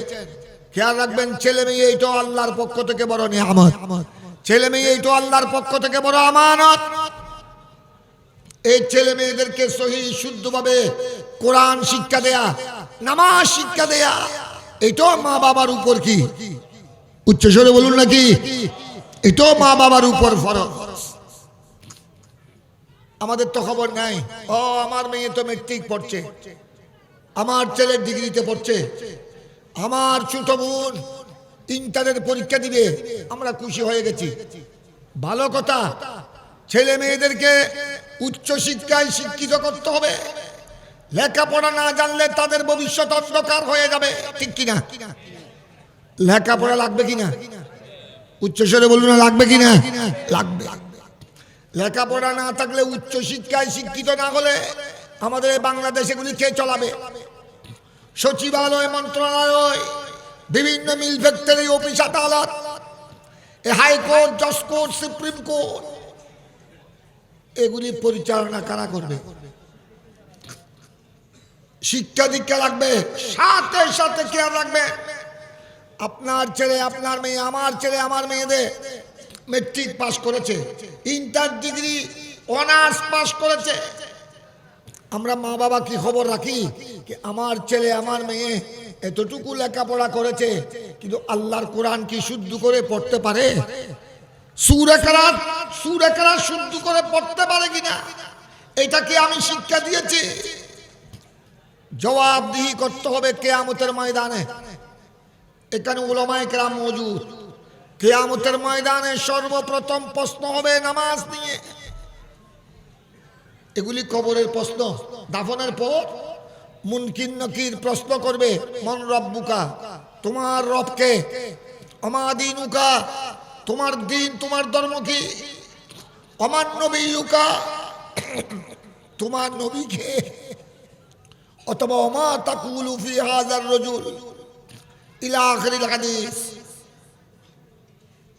খেয়াল রাখবেন ছেলে মেয়ে এটাও আল্লাহর পক্ষ থেকে বড় নিয়ামত, ছেলে মেয়ে এটাও আল্লাহর পক্ষ থেকে বড় আমানত। এই ছেলে মেয়েদেরকে সহি শুদ্ধভাবে কোরআন শিক্ষা দেয়া, নামাজ শিক্ষা দেয়া, এটাও মা বাবার উপর কি, উচ্চস্বরে বলুন নাকি, এটাও মা বাবার উপর ফরজ। আমাদের তো খবর নাই, ও আমার মেয়ে তো ম্যাট্রিক পড়ছে, আমার ছেলে ডিগ্রিতে পড়ছে, আমার ছোট বোন ইন্টারের পরীক্ষা দিবে, আমরা খুশি হয়ে গেছি। ভালো কথা, ছেলে মেয়েদেরকে উচ্চ শিক্ষায় শিক্ষিত করতে হবে। লেখাপড়া না জানলে তাদের ভবিষ্যৎ অন্ধকার হয়ে যাবে, ঠিক কিনা? লেখাপড়া লাগবে কিনা? উচ্চস্বরে বলুন না, লাগবে কিনা? লাগবে। লেখাপড়া না থাকলে, উচ্চ শিক্ষায় শিক্ষিত না হলে আমাদের বাংলাদেশ এগুলি কে চালাবে? সচিবালয়, মন্ত্রণালয়, বিভিন্ন মিল ফ্যাক্টরি, অফিস, আদালত, হাইকোর্ট, জজ কোর্ট, সুপ্রিম কোর্ট, এগুলি পরিচালনা কারা করবে? শিক্ষা দীক্ষা লাগবে, সাথে সাথে কেয়ার রাখবে। আপনার ছেলে, আপনার মেয়ে, আমার ছেলে, আমার মেয়েদের ম্যাট্রিক পাস করেছে, ইন্টার ডিগ্রি অনার্স পাস করেছে, আমরা মা বাবা কি খবর রাখি? আমার ছেলে, আমার মেয়ে এতটুকু লেখাপড়া করেছে, কিন্তু আল্লাহর কোরআন কি শুদ্ধ করে পড়তে পারে? সূরা কারাত শুদ্ধ করে পড়তে পারে কিনা, এটা কি আমি শিক্ষা দিয়েছি? জবাবদিহি করতে হবে কিয়ামতের ময়দানে। এখানে উলামায়ে কেরাম মওজুদ। কিয়ামতের ময়দানে সর্বপ্রথম প্রশ্ন হবে নামাজ নিয়ে। এগুলি কবরের প্রশ্ন। দাফনের পর মুনকির নকির প্রশ্ন করবে, মান রব্বুকা, তোমার রবকে, আমা দীনুকা, তোমার দিন, তোমার ধর্ম কি, আমান নবিয়ুকা, তোমার নবীকে, অথবা আমা তাকুলু ফি হাযার রাজুল, ইলা আখিরিল হাদিস।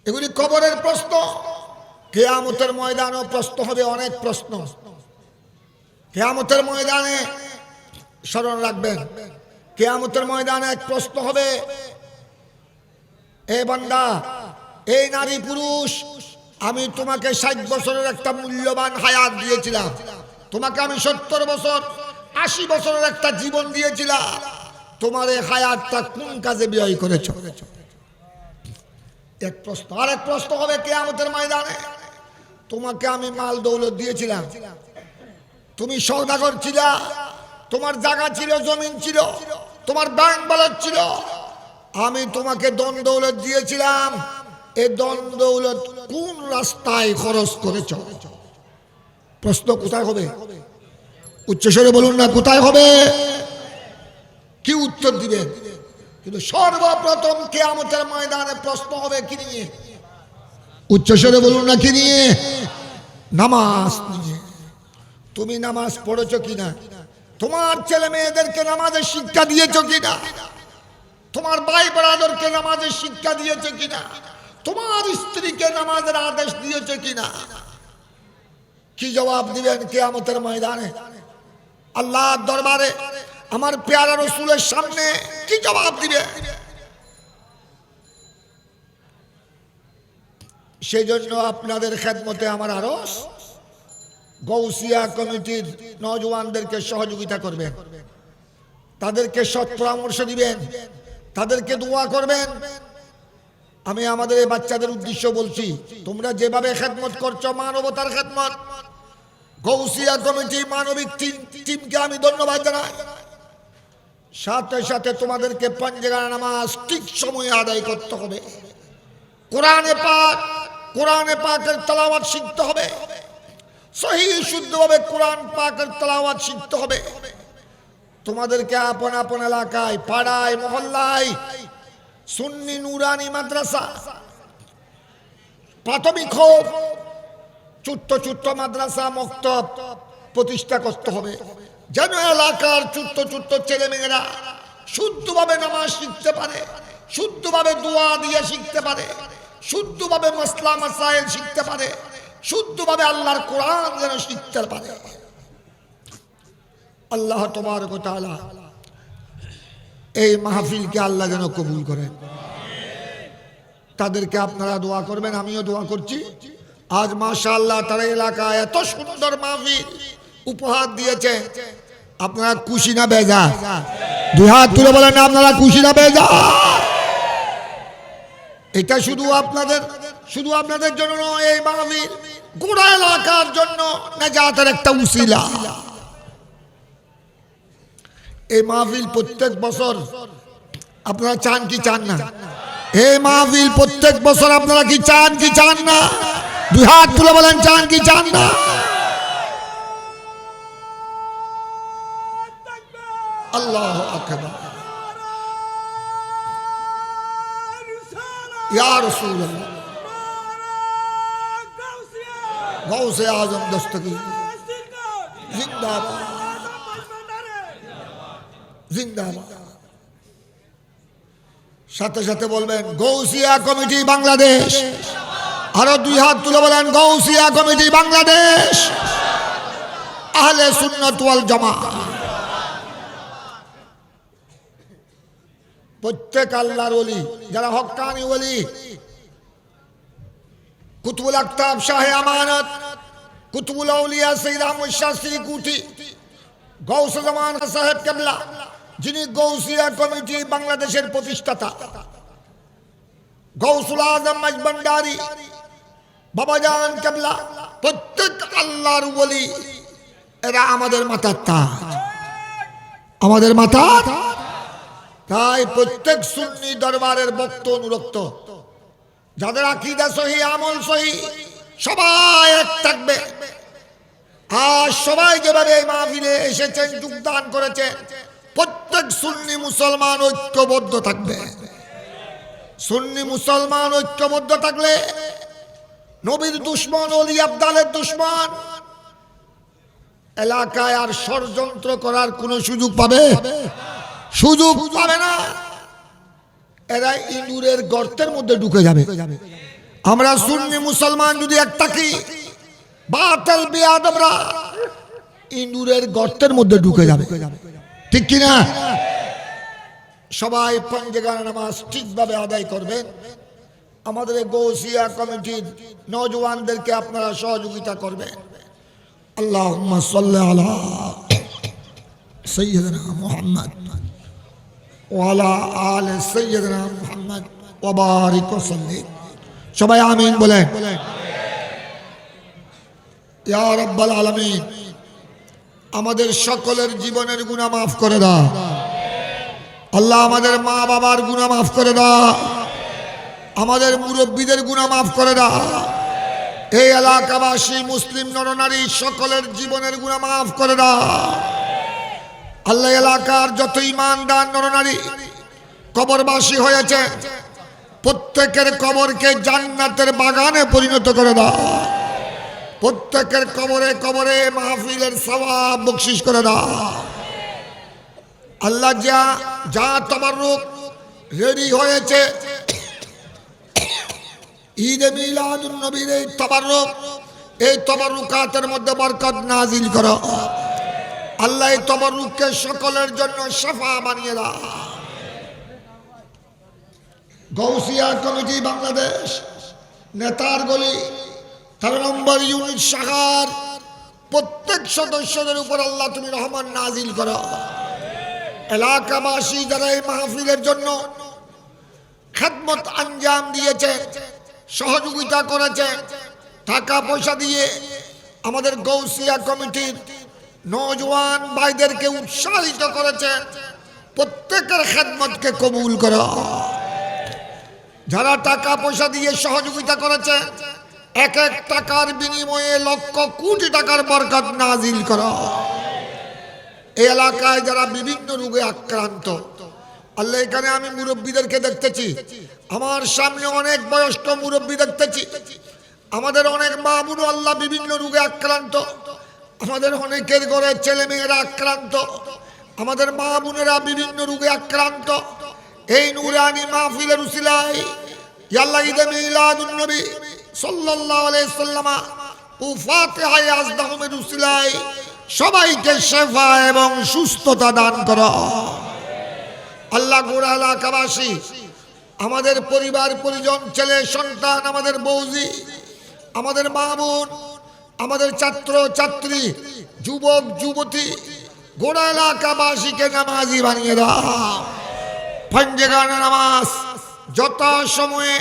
এগুলি কবরের প্রশ্ন। কিয়ামতের ময়দানেও প্রশ্ন হবে, অনেক প্রশ্ন। কিয়ামতের ময়দানে স্মরণ রাখবেন, কিয়ামতের ময়দানে এক প্রশ্ন হবে, এ বান্দা, এই নারী পুরুষ, আমি তোমাকে 60 বছরের একটা মূল্যবান হায়াত দিয়েছিলাম, তোমাকে আমি 70 বছর 80 বছরের একটা জীবন দিয়েছিলাম, তোমার এই হায়াতটা কোন কাজে ব্যয় করেছ? এক প্রশ্ন। আরেক প্রশ্ন হবে কিয়ামতের ময়দানে, তোমাকে আমি মাল দৌলত দিয়েছিলাম, তুমি সওদাগর ছিলা, তোমার জায়গা ছিল, জমিন ছিল, তোমার ব্যাংক ব্যালেন্স ছিল, আমি তোমাকে ধন দৌলত দিয়েছিলাম, এই ধন দৌলত কোন রাস্তায় খরচ করেছ? প্রশ্ন কোথায় হবে? উচ্চস্বরে বলুন না, কোথায় হবে? কি উত্তর দিবেন? কিন্তু সর্বপ্রথম কিয়ামতের ময়দানে প্রশ্ন হবে কি নিয়ে? উচ্চস্বরে বলুন না, কি নিয়ে? নামাজ নিয়ে। তুমি নামাজ পড়েছো কিনা? তোমার ছেলে মেয়েদেরকে নামাজের শিক্ষা দিয়েছো কিনা? তোমার ভাই ব্রাদারকে নামাজের শিক্ষা দিয়েছো কিনা? তোমার স্ত্রীকে নামাজের আদেশ দিয়েছো কিনা? কি জবাব দিবেন কিয়ামতের ময়দানে? আল্লাহর দরবারে আমার প্যারা রাসূলের সামনে কি জবাব দিবে? সেই জন্য আপনাদের খেদমতে আমার আরজ, গৌসিয়া কমিটির নওজওয়ানদেরকে সহযোগিতা করবেন, তাদেরকে সৎ পরামর্শ দিবেন, তাদেরকে দোয়া করবেন। আমি আমাদের এই বাচ্চাদের উদ্দেশ্য বলছি, তোমরা যেভাবে খেদমত করছো, মানবতার খেদমত, গৌসিয়া কমিটি মানবিক টিমকে আমি ধন্যবাদ জানাই। সাথে সাথে তোমাদেরকে পাঁচওয়াক্ত নামাজ ঠিক সময়ে আদায় করতে হবে। কোরআনে পাকের তেলাওয়াত শিখতে হবে, সহিহ শুদ্ধভাবে কোরআন পাকের তেলাওয়াত শিখতে হবে। তোমাদেরকে আপন আপন এলাকায়, পাড়ায়, মহল্লায় সুন্নি নুরানি মাদ্রাসা, প্রাথমিক হোক, ছোট্ট ছোট্ট মাদ্রাসা, মক্তব প্রতিষ্ঠা করতে হবে, যেন এলাকার ছোট্ট ছোট্ট ছেলে মেয়েরা শুদ্ধভাবে নামাজ শিখতে পারে, শুদ্ধভাবে দোয়া দিয়ে শিখতে পারে, শুদ্ধভাবে মাসলা মাসাইল শিখতে পারে, শুদ্ধভাবে আল্লাহর কোরআন যেন শিখতে পারে। আল্লাহ তাবারক ওয়া তাআলা এই মাহফিলকে আল্লাহ যেন কবুল করেন। তাদেরকে আপনারা দোয়া করবেন, আমিও দোয়া করছি। আজ মাশাআল্লাহ তারা এলাকায় এত সুন্দর মাহফিল উপহার দিয়েছে। আপনারা খুশি না বেজার? দুই হাত তুলে বলেন আপনারা খুশি না বেজার? এটা শুধু আপনাদের জন্য নয়, এই মাহফিল গোটা এলাকার জন্য নাজাতের একটা উসিলা। এই মাহফিল প্রত্যেক বছর আপনারা চান কি চান না? এই মাহফিল প্রত্যেক বছর আপনারা কি চান কি চান না? দুই হাত তুলে বলেন চান কি চান না? আল্লাহু আকবার। ইয়া রাসূলুল্লাহ, গাউসে আজম দস্তগীর জিন্দাবাদ জিন্দাবাদ। সাথে সাথে বলবেন গৌসিয়া কমিটি বাংলাদেশ। আরো দুই হাত তুলে বলেন গৌসিয়া কমিটি বাংলাদেশ, আহলে সুন্নাত ওয়াল জামাত। প্রত্যেক আল্লাহর ওলি, যারা হক্কানি ওলি, কুতুবুল আকতাব শাহে আমানত, কুতুবুল আউলিয়া সৈয়দ আহমদ শাহ সিকুটি, গৌসে জামান সাহেব কেবলা, যিনি গৌসিয়া কমিটি বাংলাদেশের প্রতিষ্ঠাতা, গৌসুল আজম মাজবান্ডারি বাবাজান কেবলা, প্রত্যেক আল্লাহর ওলি এরা আমাদের মাথার তাজ, আমাদের মাথার। তাই প্রত্যেক সুন্নি দরবারের ভক্ত অনুরক্ত, যাদের আকীদা সহি, আমল সহি, সবাই এক থাকবে। আর সবাই যেভাবে এই মাহফিলে এসেছেন, যোগদান করেছে, প্রত্যেক সুন্নি মুসলমান ঐক্যবদ্ধ থাকবে। সুন্নি মুসলমান ঐক্যবদ্ধ থাকলে নবীর দুশমন, ওলি আবদালের দুশমন এলাকায় আর ষড়যন্ত্র করার কোনো সুযোগ পাবে? সুযোগ পাবে না। এরা ইঁদুরের গর্তের মধ্যে ঢুকে যাবে। আমরা সুন্নি মুসলমান যদি এক থাকি, বাতিল বেয়াদবরা ইঁদুরের গর্তের মধ্যে ঢুকে যাবে, ঠিক কিনা? সবাই পাঁচগানা নামাজ ঠিকভাবে আদায় করবেন। আমাদের গৌসিয়া কমিটির নওজওয়ানদেরকে আপনারা সহযোগিতা করবেন। আল্লাহুম্মা সাল্লি আলা সাইয়্যিদিনা মুহাম্মদ ওয়া আলা আলি সাইয়্যিদিনা মুহাম্মদ ওয়া বারিক ওয়া সাল্লিম। সবাই আমিন বলেন। ইয়া রাব্বাল আলামিন, আমাদের সকলের জীবনের গুনাহ মাফ করে দাও আল্লাহ। আমাদের মা বাবার গুনাহ মাফ করে দাও, আমাদের মুরব্বীদের গুনাহ মাফ করে দাও। এই এলাকাবাসী মুসলিম নরনারী সকলের জীবনের গুনাহ মাফ করে দাও আল্লাহ। এলাকার যত ঈমানদার নরনারী কবরবাসী হয়েছে, প্রত্যেকের কবরকে জান্নাতের বাগানে পরিণত করে দাও। প্রত্যেকের কবরে কবরে মাহফিলের সওয়াব বখশিশ করে দাও আল্লাহ। যা তাবাররুক রেডি হয়েছে, ঈদে মিলাদুন নবীর এই তাবাররুক, এই তাবাররুকাতের মধ্যে বরকত নাজিল করো আল্লাহ। এই তাবাররুককে সকলের জন্য শাফা বানিয়ে দাও। গৌসিয়া কমিটি বাংলাদেশ নেতার গলি 13 নম্বর ইউনিট শাখার প্রত্যেক সদস্যদের উপর আল্লাহ তুমি রহমান নাজিল করো। এলাকাবাসী যারা এই মাহফিলের জন্য খেদমত আঞ্জাম দিয়েছে, সহযোগিতা করেছে, টাকা পয়সা দিয়ে আমাদের গৌসিয়া কমিটির নওজওয়ান ভাইদেরকে উৎসাহিত করেছে, প্রত্যেকের খেদমতকে কবুল করো। যারা টাকা পয়সা দিয়ে সহযোগিতা করেছে, এক এক টাকার বিনিময়ে লক্ষ কোটি টাকার বরকত নাজিল করো। এই এলাকায় যারা বিভিন্ন রোগে আক্রান্ত আল্লাহ, এখানে আমি মুরব্বীদেরকে দেখতেছি, আমার সামনে অনেক বয়স্ক মুরব্বী দেখতেছি। আমাদের অনেক মা বোন আল্লাহ বিভিন্ন রোগে আক্রান্ত, আমাদের অনেকের ঘরে ছেলে মেয়েরা আক্রান্ত, আমাদের মা বোনেরা বিভিন্ন রোগে আক্রান্ত। এই নূরানি মাহফিলের উসিলায় আল্লাহ ঈদে মিলাদুন নবী সাল্লাল্লাহু আলাইহি সাল্লাম ও ফাতিহা আজদাহুমের উসিলায় সবাইকে শিফা এবং সুস্থতা দান করো আল্লাহ। গোড়া এলাকাবাসী, আমাদের পরিবার পরিজন, ছেলে সন্তান, আমাদের বৌজি, আমাদের মা বোন, আমাদের ছাত্র ছাত্রী, যুবক যুবতী, গোড়া এলাকাবাসীকে নামাজি বানিয়ে দাও। পাঞ্জেগানা নামাজ যথাসময়ে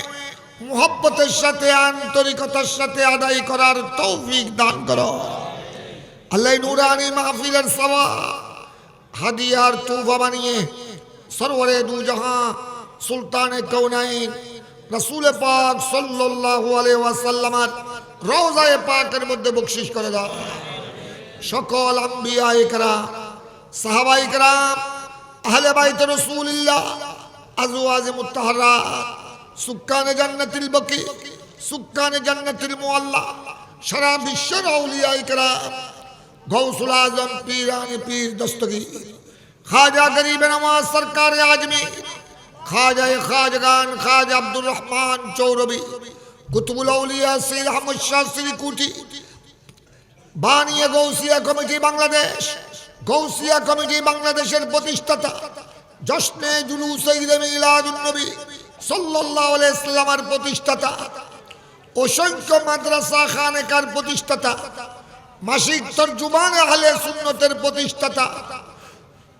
মুহাব্বতের সাথে আন্তরিকতার সাথে আদায় করার তৌফিক দান করো। আল্লাহ নুরানি মাহফিলের সওয়াব হাদিয়ার তোহফা বানিয়ে সরওয়ারে দু জাহাঁ সুলতানে কৌনাইন রাসূল পাক সাল্লাল্লাহু আলাইহি ওয়াসাল্লামের রওজায়ে পাকের মধ্যে বকশিশ করে দাও। সকল আম্বিয়া ইকরাম, সাহাবা ইকরাম, আহলে বাইত রাসূলুল্লাহ, আজওয়াজ মুতাহহারাত, সুক্কানে জান্নাতুল বাকি, সুক্কানে জান্নাতুল মুআল্লা, সারা বিশ্বের আউলিয়া ইকরাম, গৌসুল আজম পীরানে পীর দস্তগীর, খাজা গরিবে নওয়াজ সরকারে আজমি, খাজায়ে খাজগান খাজা আব্দুর রহমান চৌরবি, কুতুবুল আউলিয়া সৈয়দ আহমদ শাহ সিরিকুটি, বানিয়ে গৌসিয়া কমিটি বাংলাদেশ, গৌসিয়া কমিটি বাংলাদেশের প্রতিষ্ঠাতা, জশ্নে জুলুস ঈদে মিলাদুন নবী সাল্লাল্লাহু আলাইহি সাল্লামের প্রতিষ্ঠাতা, অসংখ্য মাদ্রাসা খানেকার প্রতিষ্ঠাতা, মাসিক তরজুমানে আহলে সুন্নতের প্রতিষ্ঠাতা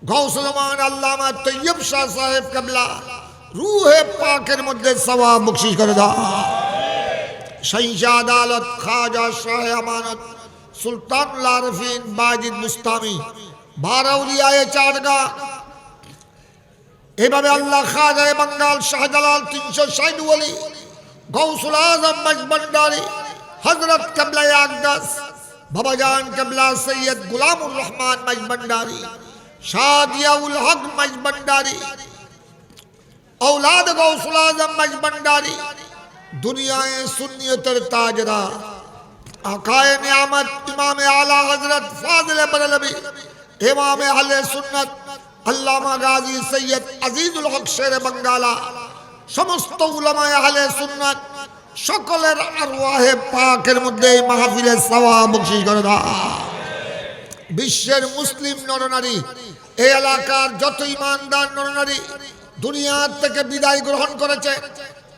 গৌসুল আমান আল্লামা তৈয়ব শাহ সাহেব কেবলা রূহে পাকের মধ্যে সওয়াব বখশিশ করে দাও। শাইখে আদালত খাজা শাহ আমানত সুলতানুল আরফিন বাজিদ মুস্তামি বারাউলিয়ায়ে চারগাঁ, এভাবে আল্লাহ খাজায়ে বাঙ্গাল শাহজালাল 360 ওয়ালি গৌসুল আজম মজবন্ডারি হযরত কেবলা আকদাস বাবাজান কেবলা সৈয়দ গুলামুর রহমান মজবন্ডারি শাদিয়াউল হক মজবন্ডারি औलाद गौसुल आजम मजबंडारी, दुनियाए सुन्नियतर ताजदार, आकाए नियामत इमाम आला हजरत फाजिल बरेलवी, इमाम अहले सुन्नत अल्लामा गाजी सैयद अजीजुल हक शेर बंगाला, समस्त उलमाए अहले सुन्नत সকলের আরওয়াহে পাকের মধ্যে মাহফিলে সওয়াব বখশিশ করে দাও। বিশ্বের মুসলিম নরনারী, এই এলাকার যত ঈমানদার নরনারী দুনিয়া থেকে বিদায় গ্রহণ করেছে,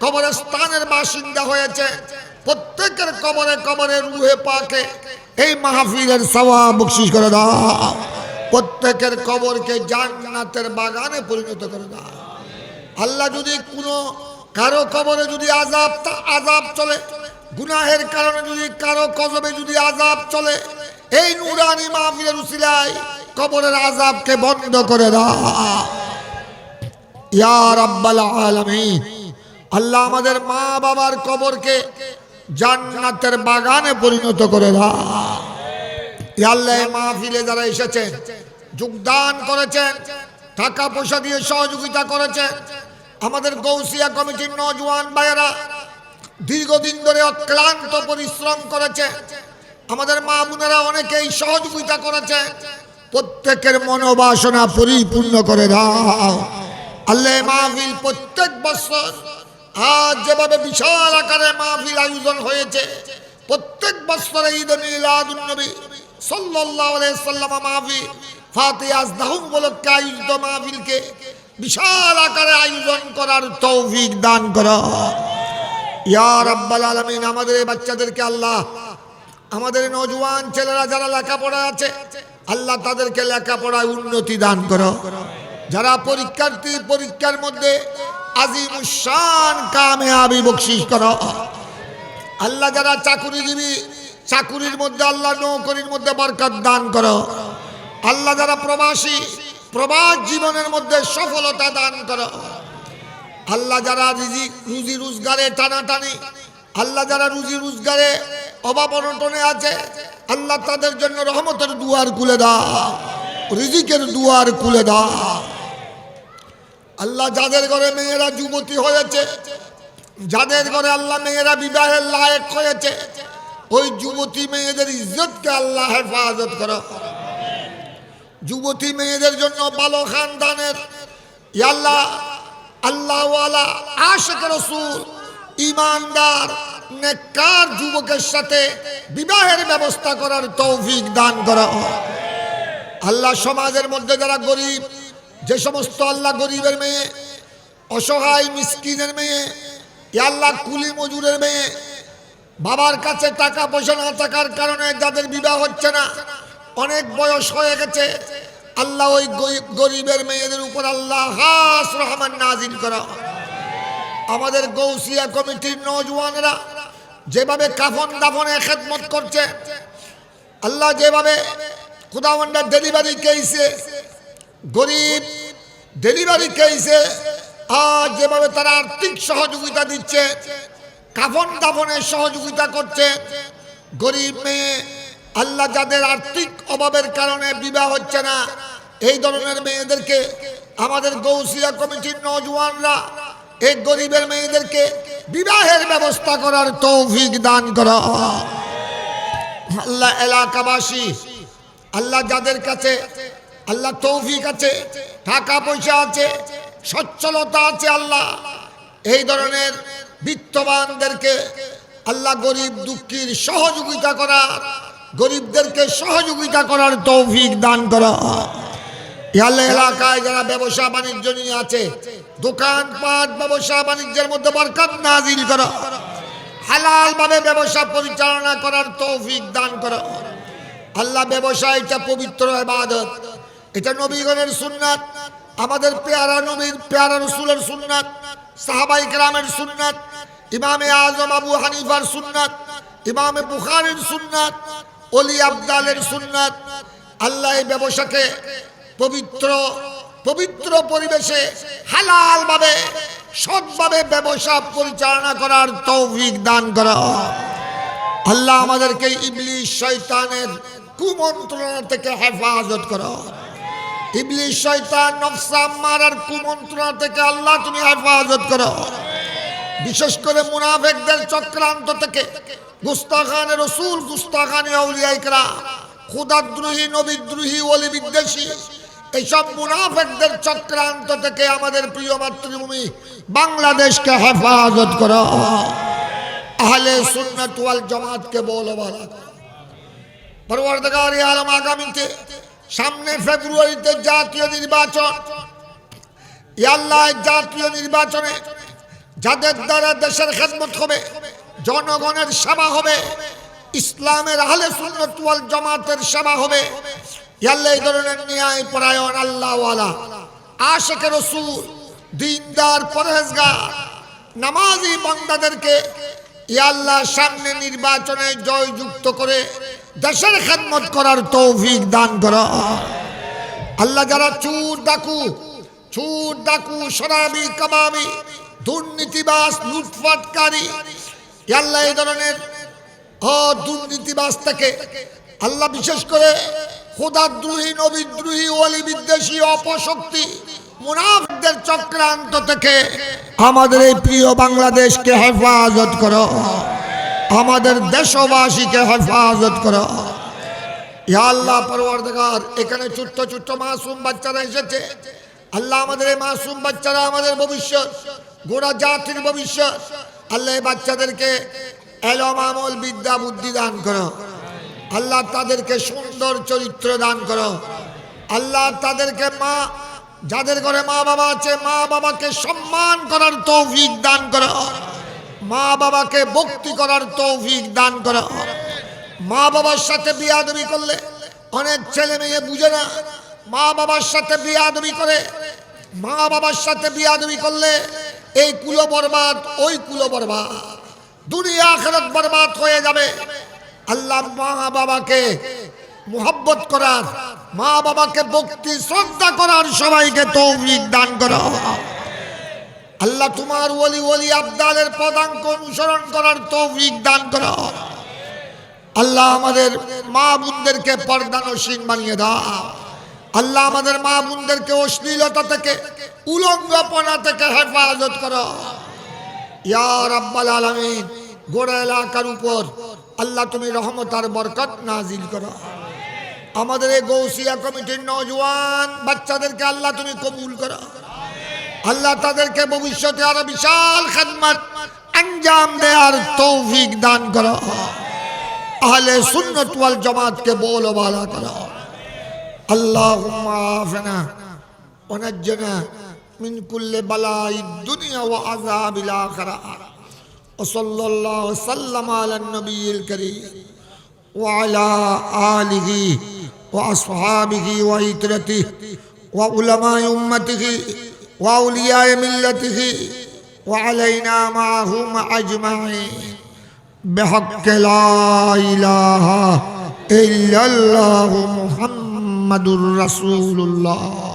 কবরস্থানের বাসিন্দা হয়েছে, প্রত্যেকের কবরে কবরে রূহে পাকে এই মাহফিলের সওয়াব বখশিশ করে দাও। প্রত্যেকের কবরকে জান্নাতের বাগানে পরিণত করে দাও। আল্লাহ যদি কোনো কারো কবরে যদি আযাব চলে, গুনাহের কারণে যদি কারো কবরে যদি আযাব চলে, এই নূরানি মাহফিলের উসিলায় কবরের আযাবকে বন্ধ করে দাও ইয়া রাব্বাল আলামিন। আল্লাহ আমাদের মা বাবার কবরকে জান্নাতের বাগানে পরিণত করে দাও ইয়া আল্লাহ। এই মাহফিলে যারা এসেছেন, যোগদান করেছেন, টাকা পয়সা দিয়ে সহযোগিতা করেছেন, আমাদের গৌসিয়া কমিটির নওজোয়ান ভাইয়েরা দীর্ঘদিন ধরে অক্লান্ত পরিশ্রম করেছে, আমাদের মা বোনেরা অনেকেই সহযোগিতা করেছে, প্রত্যেকের মনোবাসনা পরিপূর্ণ করে দাও আল্লাহ। মাহফিল প্রত্যেক বছর আজ যেভাবে বিশাল আকারে মাহফিল আয়োজন হয়েছে, প্রত্যেক বছর ঈদ মিলাদুন নবী সাল্লাল্লাহু আলাইহি সাল্লাম মাহফিল ফাতিহা আজদাহুম উপলক্ষে আয়োজিত মাহফিলকে বিশাল আকারে আয়োজন করার তৌফিক দান করো ইয়া রাব্বাল আলামিন। আমাদের এই বাচ্চাদেরকে আল্লাহ, আমাদের নওজোয়ান ছেলেরা যারা লেখাপড়া আছে আল্লাহ তাদেরকে লেখাপড়ায় উন্নতি দান করো। যারা পরীক্ষার্থী পরীক্ষার মধ্যে আজিমুশান কামিয়াবি বখশিশ করো আল্লাহ। যারা চাকুরিজীবী চাকুরির মধ্যে আল্লাহ নৌকরির মধ্যে বরকত দান করো আল্লাহ। যারা প্রবাসী প্রবাস জীবনের মধ্যে সফলতা দান করো আল্লাহ। যারা রুজি রোজগারে টানাটানি আল্লাহ, যারা রুজি রোজগারে অভাব অনটনে আছে আল্লাহ তাদের জন্য রহমতের দুয়ার খুলে দাও, রিজিকের দুয়ার খুলে দাও আল্লাহ। যাদের ঘরে মেয়েরা যুবতী হয়েছে, যাদের ঘরে আল্লাহ মেয়েরা বিবাহের লায়েক হয়েছে, ওই যুবতী মেয়েদের ইজ্জতকে আল্লাহ হেফাজত করো। যুবতী মেয়েদের জন্য ভালো খানদানের আল্লাহ আল্লাহওয়ালা আশিক রাসূল ঈমানদার নেককার যুবকের সাথে বিবাহের ব্যবস্থা করার তৌফিক দান করো আল্লাহ। সমাজের মধ্যে যারা গরিব, যে সমস্ত আল্লাহ গরিবের মেয়ে, অসহায় মিসকিনের মেয়ে, আল্লাহ কুলি মজুরের মেয়ে, বাবার কাছে টাকা পয়সা না থাকার কারণে যাদের বিবাহ হচ্ছে না, অনেক বয়স হয়ে গেছে, আল্লাহ ওই গরিবের মেয়েদের উপর আল্লাহ খাস রহমান নাজিল করা। আমাদের গৌসিয়া কমিটির নওজওয়ানরা যেভাবে কাফন দাফনে খেদমত করছে, আল্লাহ যেভাবে খুদাওয়ান্ডা ডেলিভারি কেসে গরিব ডেলিভারি কেসে আর যেভাবে তারা আর্থিক সহযোগিতা দিচ্ছে, কাফন দাফনের সহযোগিতা করছে, গরিব মেয়ে আল্লাহ যাদের আর্থিক অভাবের কারণে বিবাহ হচ্ছে না, এই ধরনের মেয়েদেরকে আমাদের গৌসিয়া কমিটির নওজওয়ানরা এই গরিবের মেয়েদেরকে বিবাহের ব্যবস্থা করার তৌফিক দান করা। আল্লাহ এলাকাবাসী, আল্লাহ যাদের কাছে আল্লাহ তৌফিক আছে, টাকা পয়সা আছে, সচ্ছলতা আছে, আল্লাহ এই ধরনের বিত্তবানদেরকে আল্লাহ গরিব দুঃখীর সহযোগিতা করার, গরিবদেরকে সহযোগিতা করার তৌফিক দান করা। আল্লাহ এলাকায় যারা ব্যবসা বাণিজ্য নিয়ে আছে, দোকানপাট ব্যবসা বাণিজ্যের মধ্যে বরকত নাজিল করা, হালাল ভাবে ব্যবসা পরিচালনা করার তৌফিক দান করা। আল্লাহ ব্যবসা এটা পবিত্র ইবাদত, এটা নবীগণের সুন্নাত, আমাদের পেয়ারা নবীর পেয়ারা রাসূলের সুন্নাত, সাহাবায়ে কেরামের সুন্নাত, ইমামে আজম আবু হানিফার সুন্নাত, ইমামে বুখারীর সুন্নাত, ওলি আবদালের সুন্নাত। আল্লাহ এই ব্যবসাকে পবিত্র পবিত্র পরিবেশে হালাল ভাবে সৎভাবে ব্যবসা পরিচালনা করার তৌফিক দান করা। আল্লাহ আমাদেরকে ইবলিস শয়তানের কুমন্ত্রণা থেকে হেফাজত করো। ইবলিস শয়তান নফস আম্মারার কুমন্ত্রণা থেকে আল্লাহ তুমি হেফাজত করো। বিশেষ করে মুনাফিকদের চক্রান্ত থেকে, গুস্তাখানে রাসূল, গুস্তাখানে আউলিয়া ইকরাম, খোদাদ্রোহী, নবীদ্রোহী, ওলি বিদ্বেষী এইসব মুনাফিকদের চক্রান্ত থেকে আমাদের প্রিয় মাতৃভূমি বাংলাদেশকে হেফাজত করো। আহলে সুন্নাত ওয়াল জামাতকে বলো বালা করো। পরওয়ারদিগার আলম আগামীতে সামনে ফেব্রুয়ারিতে জাতীয় নির্বাচন, ইয়া আল্লাহ জাতীয় নির্বাচনে যাদের দ্বারা দেশের খেদমত হবে, জনগণের সেবা হবে, ইসলামের আহলে সুন্নাত ওয়াল জামাতের সেবা হবে, ইয়া আল্লাহ এই ধরনের ন্যায় পরায়ণ আল্লাহওয়ালা আশিকে রাসূল, দিনদার, পরহেজগার, নামাজি বান্দাদেরকে ইয়া আল্লাহ সামনে নির্বাচনে জয়যুক্ত করে দেশের খেদমত করার তৌফিক দান করো। আল্লাহ যারা চুর ডাকু, শরাবি, কাবাবি, দুর্নীতিবাজ, লুটপাটকারী, ইয়া আল্লাহ এই ধরনের দুর্নীতিবাজ থেকে আল্লাহ বিশেষ করে খোদাদ্রোহী, নবীদ্রোহী, ওলি বিদ্বেষী, অপশক্তি, মুনাফিকদের চক্রান্ত থেকে আমাদের এই প্রিয় বাংলাদেশকে হেফাজত করো, আমাদের দেশবাসীকে হেফাজত করো। ইয়া আল্লাহ পরওয়ারদিগার, এখানে ছোট্ট ছোট্ট মাসুম বাচ্চারা এসেছে, আল্লাহ আমাদের এই মাসুম বাচ্চারা আমাদের ভবিষ্যৎ, গোটা জাতির ভবিষ্যৎ। আল্লাহ এই বাচ্চাদেরকে এলম, আমল, বিদ্যা, বুদ্ধি দান করো। আল্লাহ তাদেরকে সুন্দর চরিত্র দান করো। আল্লাহ তাদেরকে যাদের ঘরে মা বাবা আছে, মা বাবাকে সম্মান করার তৌফিক দান করো। মা বাবাকে ভক্তি করার তৌফিক দান করো। মা বাবার সাথে বিয়াদবি করলে অনেক ছেলে মেয়ে বুঝে না, মা বাবার সাথে বিয়াদবি করে, মা বাবার সাথে বিয়াদবি করলে এই কুলো বরবাদ, ওই কুলো বরবাদ, দুনিয়া আখিরাত বরবাদ হয়ে যাবে। আল্লাহ মা বাবাকে মুহাব্বত করার, মা বাবাকে ভক্তি শ্রদ্ধা করার সবাইকে তৌফিক দান করো। আল্লাহ তোমার ওলি আবদালের পদাঙ্ক অনুসরণ করার তৌফিক দান করো। আল্লাহ আমাদের মা বোনদেরকে পর্দানসীন বানিয়ে দাও। আল্লাহ আমাদের মা বোনদেরকে অশ্লীলতা থেকে, উলঙ্গপনা থেকে হেফাজত করো। ইয়া রাব্বাল আলামিন, গোড়া এলাকার উপর আল্লাহ তুমি রহমত আর বরকত নাজিল করো। আমাদের এই গৌসিয়া কমিটির নওজওয়ান বাচ্চাদেরকে আল্লাহ তুমি কবুল করো। আল্লাহ তাদেরকে ভবিষ্যতে আরো বিশাল খেদমত अंजाम देर तौफीक दान करो। अहले सुन्नत वल जमात के बोलो वाला करो। अल्लाहुम्मा आफना व नज्जना मिन कुल्लि बलाई दुनिया व अज़ाबिल आखिरा وصلى الله وسلم على النبي الكريم وعلى آله وأصحابه وعترته وعلماء أمته وأولياء ملته وعلينا معهم أجمعين بحق لا إله إلا الله محمد رسول الله